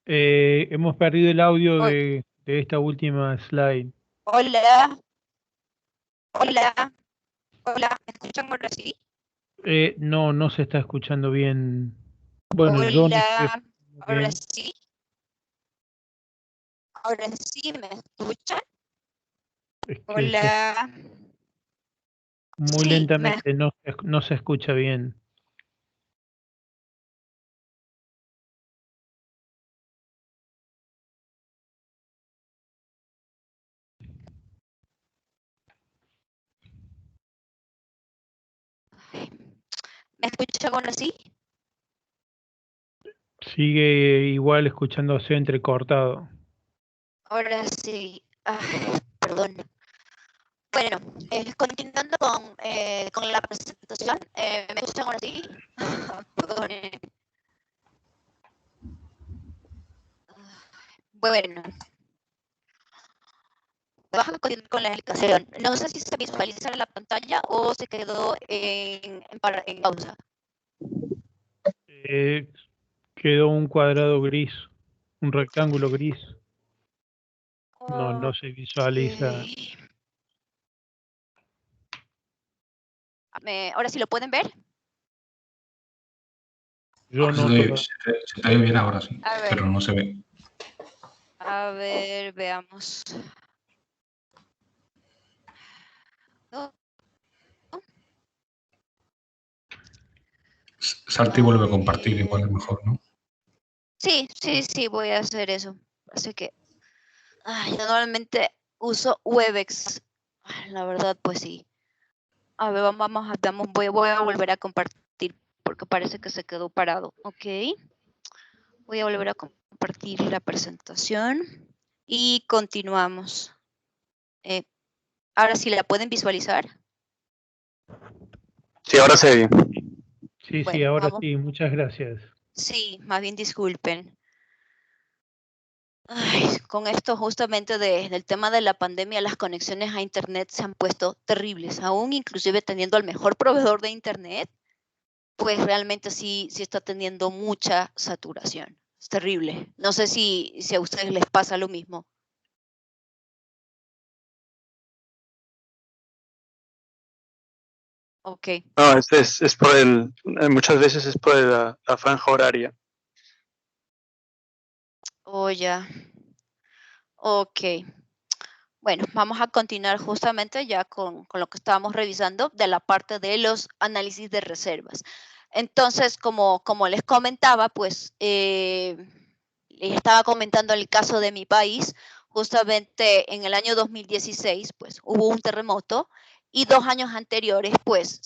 Hemos perdido el audio de esta última slide. Hola, ¿me escuchan ahora sí? No se está escuchando bien. Bueno, hola, yo no sé ahora bien. sí. Ahora sí, ¿me escuchan? Es que Hola. muy Sí, lentamente, no se escucha bien. ¿Me escuchan ahora sí? Sigue igual escuchándose entrecortado. Ahora sí. Perdón. Bueno, continuando con la presentación, ¿me escuchan ahora sí? Perdonen. Bueno, vamos a continuar con la explicación. No sé si se visualiza en la pantalla o se quedó en pausa. Quedó un cuadrado gris, un rectángulo gris. No se visualiza. ¿Ahora sí lo pueden ver? Yo no. Se te ve bien ahora, sí, pero no se ve. A ver, veamos. Salte y vuelve a compartir, igual es mejor, ¿no? Sí, voy a hacer eso. Así que yo normalmente uso Webex. La verdad, pues sí. A ver, voy a volver a compartir porque parece que se quedó parado. Ok. Voy a volver a compartir la presentación y continuamos. Ahora sí la pueden visualizar. Sí, ahora se ve. Sí, Bueno, sí, ahora vamos. sí, muchas gracias. Sí, más bien disculpen. Con esto justamente del tema de la pandemia, las conexiones a internet se han puesto terribles. Aún inclusive teniendo al mejor proveedor de internet, pues realmente sí está teniendo mucha saturación. Es terrible. No sé si a ustedes les pasa lo mismo. Ok. No, es por muchas veces es por la franja horaria. Oh, ya. Ok. Bueno, vamos a continuar justamente ya con lo que estábamos revisando de la parte de los análisis de reservas. Entonces, como les comentaba, pues les estaba comentando el caso de mi país. Justamente en el año 2016, pues hubo un terremoto y 2 años anteriores, pues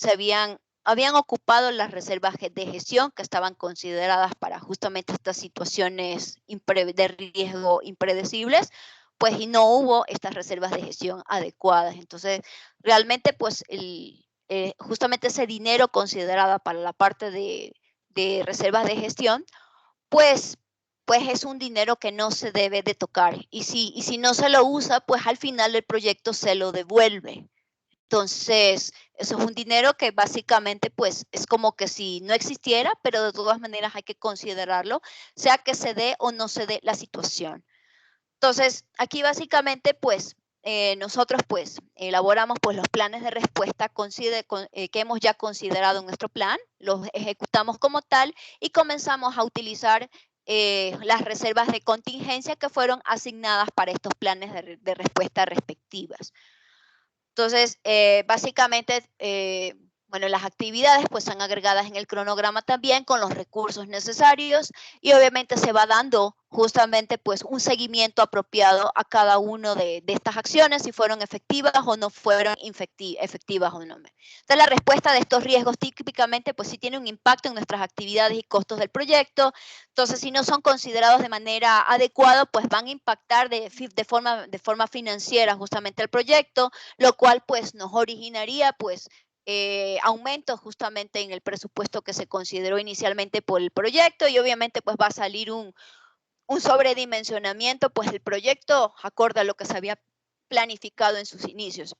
habían ocupado las reservas de gestión que estaban consideradas para justamente estas situaciones de riesgo impredecibles, pues y no hubo estas reservas de gestión adecuadas. Entonces, realmente, pues justamente ese dinero considerado para la parte de reservas de gestión, pues es un dinero que no se debe de tocar. Y si no se lo usa, pues al final el proyecto se lo devuelve. Entonces, eso es un dinero que básicamente pues es como que si no existiera, pero de todas maneras hay que considerarlo, sea que se dé o no se dé la situación. Entonces, aquí básicamente pues nosotros pues elaboramos pues los planes de respuesta que hemos ya considerado en nuestro plan, los ejecutamos como tal y comenzamos a utilizar las reservas de contingencia que fueron asignadas para estos planes de respuesta respectivas. Entonces, básicamente, bueno, las actividades pues son agregadas en el cronograma también con los recursos necesarios y obviamente se va dando justamente pues un seguimiento apropiado a cada uno de estas acciones, si fueron efectivas o no fueron efectivas o no. Entonces, la respuesta de estos riesgos típicamente pues sí tiene un impacto en nuestras actividades y costos del proyecto. Entonces, si no son considerados de manera adecuada, pues van a impactar de forma financiera justamente el proyecto, lo cual pues nos originaría pues aumentos justamente en el presupuesto que se consideró inicialmente por el proyecto y obviamente pues va a salir un sobredimensionamiento pues del proyecto acorde a lo que se había planificado en sus inicios.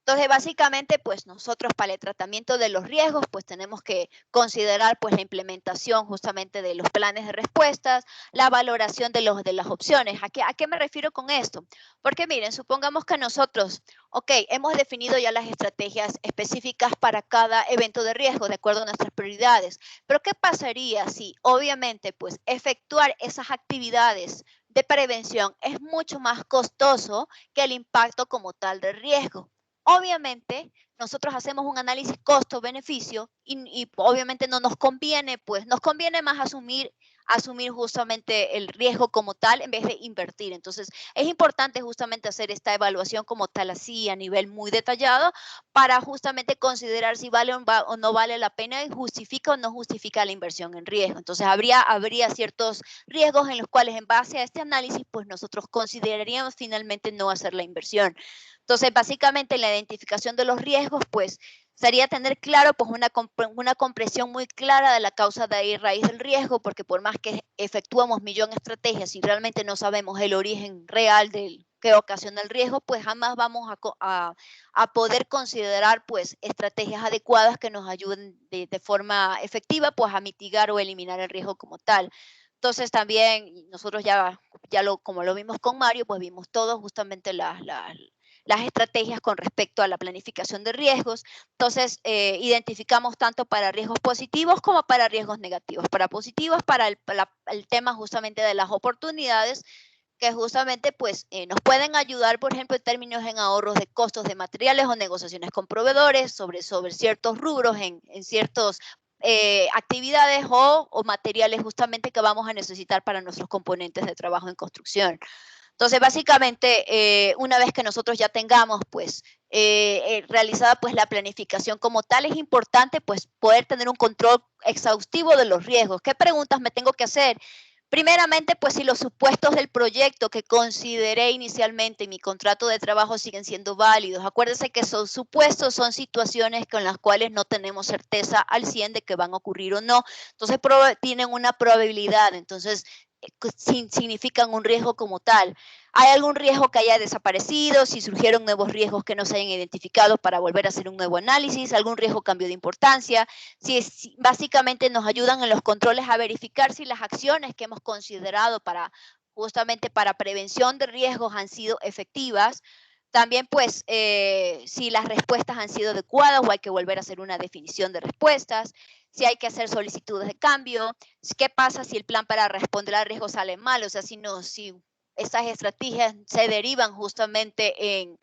Entonces, básicamente, pues nosotros para el tratamiento de los riesgos, pues tenemos que considerar pues la implementación justamente de los planes de respuestas, la valoración de las opciones. ¿A qué me refiero con esto? Porque miren, supongamos que nosotros, hemos definido ya las estrategias específicas para cada evento de riesgo de acuerdo a nuestras prioridades. Pero ¿qué pasaría si obviamente pues efectuar esas actividades de prevención es mucho más costoso que el impacto como tal del riesgo? Obviamente, nosotros hacemos un análisis costo-beneficio y obviamente no nos conviene, pues nos conviene más asumir justamente el riesgo como tal en vez de invertir. Entonces, es importante justamente hacer esta evaluación como tal así a nivel muy detallado para justamente considerar si vale o no vale la pena y justifica o no justifica la inversión en riesgo. Entonces, habría ciertos riesgos en los cuales en base a este análisis, pues nosotros consideraríamos finalmente no hacer la inversión. Entonces, básicamente la identificación de los riesgos, pues sería tener claro pues una comprensión muy clara de la causa de raíz del riesgo, porque por más que efectuamos millón de estrategias y realmente no sabemos el origen real del que ocasiona el riesgo, pues jamás vamos a poder considerar pues estrategias adecuadas que nos ayuden de forma efectiva pues a mitigar o eliminar el riesgo como tal. Entonces también nosotros como lo vimos con Mario, pues vimos todos justamente las estrategias con respecto a la planificación de riesgos. Entonces, identificamos tanto para riesgos positivos como para riesgos negativos. Para positivos, para el tema justamente de las oportunidades, que justamente pues nos pueden ayudar, por ejemplo, en términos en ahorros de costos de materiales o negociaciones con proveedores sobre ciertos rubros en ciertos actividades o materiales justamente que vamos a necesitar para nuestros componentes de trabajo en construcción. Entonces, básicamente, una vez que nosotros ya tengamos, pues, realizada, pues, la planificación como tal, es importante, pues, poder tener un control exhaustivo de los riesgos. ¿Qué preguntas me tengo que hacer? Primeramente, pues, si los supuestos del proyecto que consideré inicialmente en mi contrato de trabajo siguen siendo válidos. Acuérdense que son supuestos, son situaciones con las cuales no tenemos certeza al 100 de que van a ocurrir o no. Entonces, tienen una probabilidad. Entonces, significan un riesgo como tal. ¿Hay algún riesgo que haya desaparecido? Si surgieron nuevos riesgos que no se hayan identificado para volver a hacer un nuevo análisis, algún riesgo cambió de importancia. Si básicamente nos ayudan en los controles a verificar si las acciones que hemos considerado justamente para prevención de riesgos han sido efectivas. También, pues, si las respuestas han sido adecuadas o hay que volver a hacer una definición de respuestas, si hay que hacer solicitudes de cambio, qué pasa si el plan para responder al riesgo sale mal, o sea, si estas estrategias se derivan justamente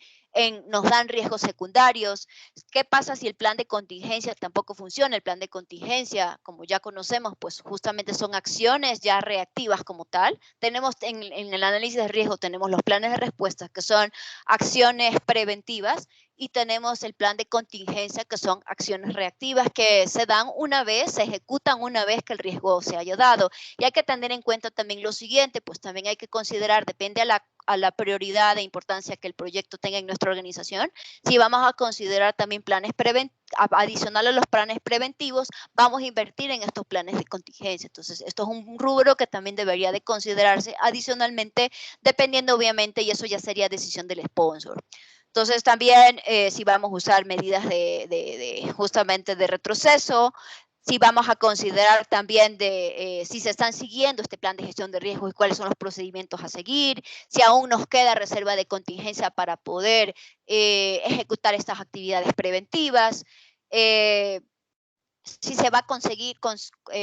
nos dan riesgos secundarios. ¿Qué pasa si el plan de contingencia tampoco funciona? El plan de contingencia, como ya conocemos, pues justamente son acciones ya reactivas como tal. Tenemos en el análisis de riesgo, tenemos los planes de respuesta, que son acciones preventivas, y tenemos el plan de contingencia, que son acciones reactivas que se dan una vez, se ejecutan una vez que el riesgo se haya dado. Y hay que tener en cuenta también lo siguiente, pues también hay que considerar, depende a la prioridad e importancia que el proyecto tenga en nuestra organización, si vamos a considerar también planes adicionales a los planes preventivos, vamos a invertir en estos planes de contingencia. Entonces, esto es un rubro que también debería de considerarse adicionalmente, dependiendo obviamente, y eso ya sería decisión del sponsor. Entonces, también si vamos a usar medidas justamente de retroceso, si vamos a considerar también si se están siguiendo este plan de gestión de riesgos y cuáles son los procedimientos a seguir, si aún nos queda reserva de contingencia para poder ejecutar estas actividades preventivas, si se va a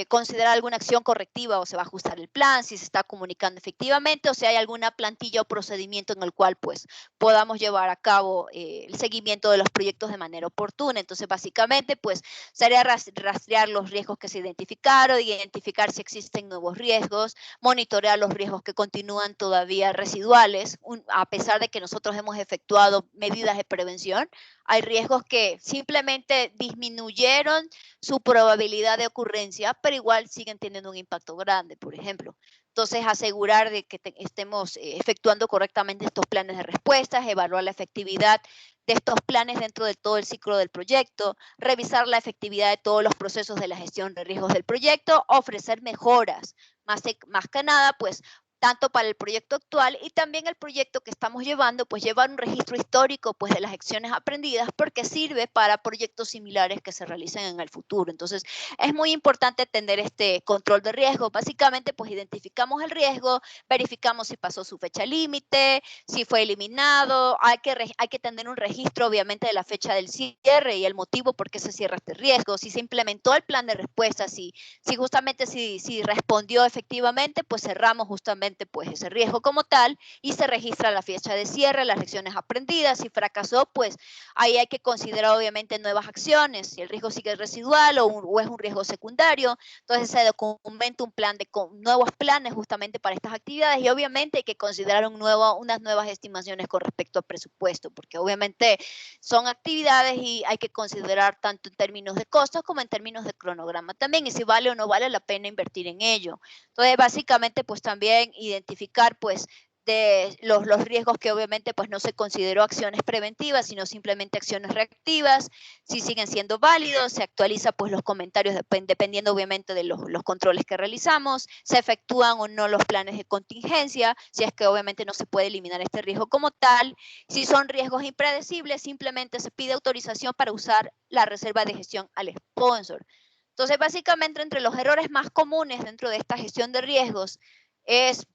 considerar alguna acción correctiva o se va a ajustar el plan, si se está comunicando efectivamente o si hay alguna plantilla o procedimiento en el cual pues podamos llevar a cabo el seguimiento de los proyectos de manera oportuna. Entonces, básicamente, pues sería rastrear los riesgos que se identificaron, identificar si existen nuevos riesgos, monitorear los riesgos que continúan todavía residuales, a pesar de que nosotros hemos efectuado medidas de prevención. Hay riesgos que simplemente disminuyeron su probabilidad de ocurrencia, pero igual siguen teniendo un impacto grande, por ejemplo. Entonces, asegurar de que estemos efectuando correctamente estos planes de respuestas, evaluar la efectividad de estos planes dentro de todo el ciclo del proyecto, revisar la efectividad de todos los procesos de la gestión de riesgos del proyecto, ofrecer mejoras, más que nada, pues, tanto para el proyecto actual y también el proyecto que estamos llevando, pues llevar un registro histórico pues de las acciones aprendidas, porque sirve para proyectos similares que se realicen en el futuro. Entonces, es muy importante tener este control de riesgo. Básicamente, pues identificamos el riesgo, verificamos si pasó su fecha límite, si fue eliminado, hay que tener un registro obviamente de la fecha del cierre y el motivo por qué se cierra este riesgo, si se implementó el plan de respuesta, si justamente si respondió efectivamente, pues cerramos justamente justamente pues ese riesgo como tal y se registra la fecha de cierre, las lecciones aprendidas. Si fracasó, pues ahí hay que considerar obviamente nuevas acciones, si el riesgo sigue residual o es un riesgo secundario. Entonces se documenta un plan nuevos planes justamente para estas actividades y obviamente hay que considerar unas nuevas estimaciones con respecto al presupuesto, porque obviamente son actividades y hay que considerar tanto en términos de costos como en términos de cronograma también, y si vale o no vale la pena invertir en ello. Entonces, básicamente, pues también identificar, pues, de los riesgos que obviamente pues no se consideró acciones preventivas, sino simplemente acciones reactivas, si siguen siendo válidos, se actualiza pues los comentarios dependiendo obviamente de los controles que realizamos, se efectúan o no los planes de contingencia, si es que obviamente no se puede eliminar este riesgo como tal, si son riesgos impredecibles, simplemente se pide autorización para usar la reserva de gestión al sponsor. Entonces, básicamente, entre los errores más comunes dentro de esta gestión de riesgos es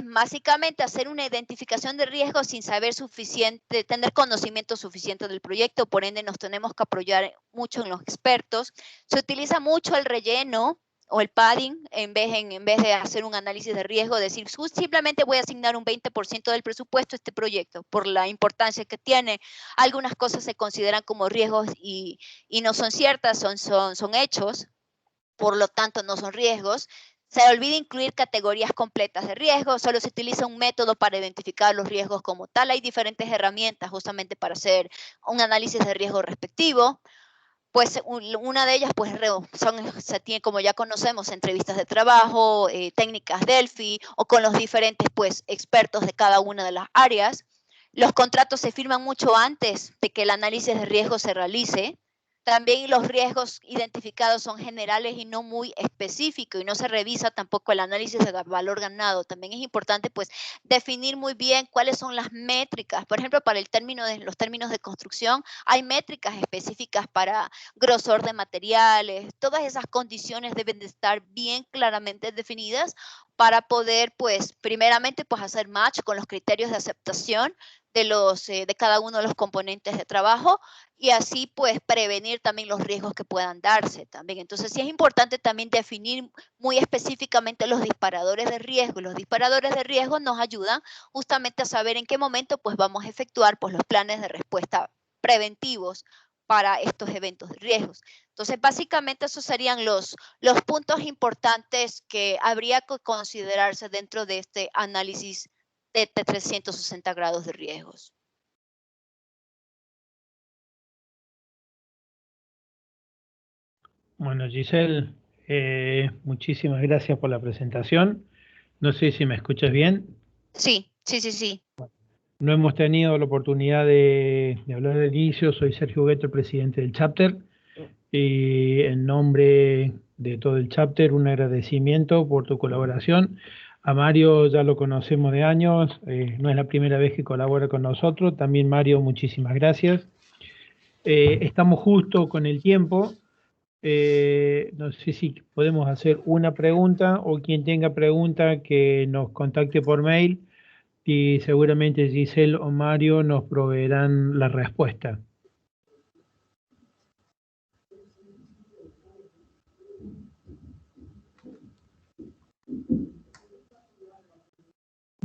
básicamente hacer una identificación de riesgos sin saber tener conocimiento suficiente del proyecto, por ende nos tenemos que apoyar mucho en los expertos. Se utiliza mucho el relleno o el padding en vez de hacer un análisis de riesgo, decir simplemente voy a asignar un 20% del presupuesto a este proyecto por la importancia que tiene. Algunas cosas se consideran como riesgos y no son ciertas, son hechos, por lo tanto no son riesgos. Se olvida incluir categorías completas de riesgo, solo se utiliza un método para identificar los riesgos como tal. Hay diferentes herramientas justamente para hacer un análisis de riesgo respectivo. Pues una de ellas pues se tiene, como ya conocemos, entrevistas de trabajo, técnicas Delphi o con los diferentes pues expertos de cada una de las áreas. Los contratos se firman mucho antes de que el análisis de riesgo se realice. También los riesgos identificados son generales y no muy específicos y no se revisa tampoco el análisis de valor ganado. También es importante pues definir muy bien cuáles son las métricas. Por ejemplo, para los términos de construcción hay métricas específicas para grosor de materiales. Todas esas condiciones deben de estar bien claramente definidas para poder pues primeramente pues hacer match con los criterios de aceptación de cada uno de los componentes de trabajo y así pues prevenir también los riesgos que puedan darse también. Entonces sí es importante también definir muy específicamente los disparadores de riesgo. Los disparadores de riesgo nos ayudan justamente a saber en qué momento pues vamos a efectuar pues los planes de respuesta preventivos para estos eventos de riesgos. Entonces básicamente esos serían los puntos importantes que habría que considerarse dentro de este análisis de 360 grados de riesgos. Bueno, Giselle, muchísimas gracias por la presentación. No sé si me escuchas bien. Sí, sí, sí, sí. No hemos tenido la oportunidad de hablar del inicio. Soy Sergio Hugueto, el presidente del chapter. Y en nombre de todo el chapter, un agradecimiento por tu colaboración. A Mario ya lo conocemos de años, no es la primera vez que colabora con nosotros. También Mario, muchísimas gracias. Estamos justo con el tiempo. No sé si podemos hacer una pregunta o quien tenga pregunta que nos contacte por mail y seguramente Giselle o Mario nos proveerán la respuesta.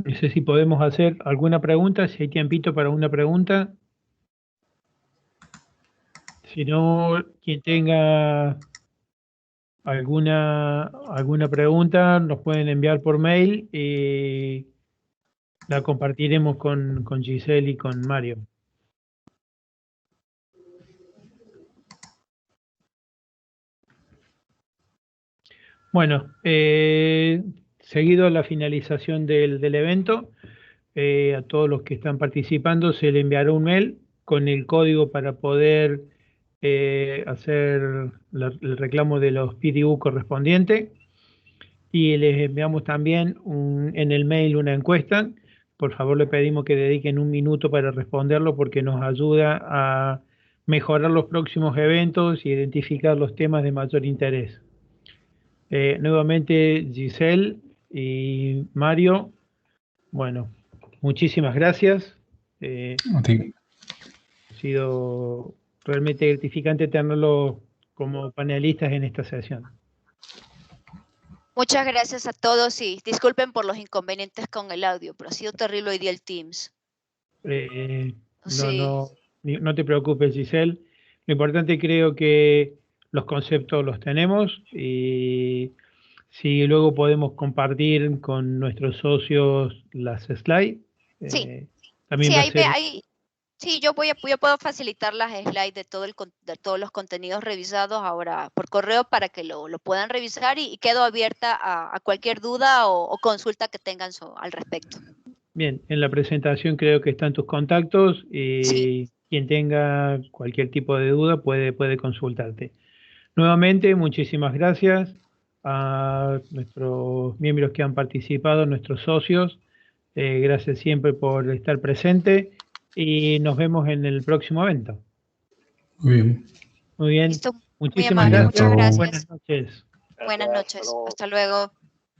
No sé si podemos hacer alguna pregunta, si hay tiempito para una pregunta. Si no, quien tenga alguna pregunta nos pueden enviar por mail y la compartiremos con Giselle y con Mario. Bueno, seguido la finalización del evento, a todos los que están participando se le enviará un mail con el código para poder hacer el reclamo de los PDU correspondientes y les enviamos también en el mail una encuesta. Por favor, le pedimos que dediquen un minuto para responderlo porque nos ayuda a mejorar los próximos eventos y identificar los temas de mayor interés. Nuevamente, Giselle y Mario, bueno, muchísimas gracias. Ha sido realmente gratificante tenerlos como panelistas en esta sesión. Muchas gracias a todos y disculpen por los inconvenientes con el audio, pero ha sido terrible hoy día el Teams. Sí. No te preocupes, Giselle. Lo importante creo que los conceptos los tenemos y si luego podemos compartir con nuestros socios las slides. Sí, también sí, va a ser... sí, yo puedo facilitar las slides de todos los contenidos revisados ahora por correo para que lo puedan revisar y quedo abierta a cualquier duda o consulta que tengan al respecto. Bien, en la presentación creo que están tus contactos y Sí. quien tenga cualquier tipo de duda puede consultarte. Nuevamente, muchísimas gracias a nuestros miembros que han participado, nuestros socios. Gracias siempre por estar presente y nos vemos en el próximo evento. Muy bien. Muy bien. Listo. Muchísimas Muy amable, gracias. muchas gracias. Buenas noches. Buenas noches. Hasta luego.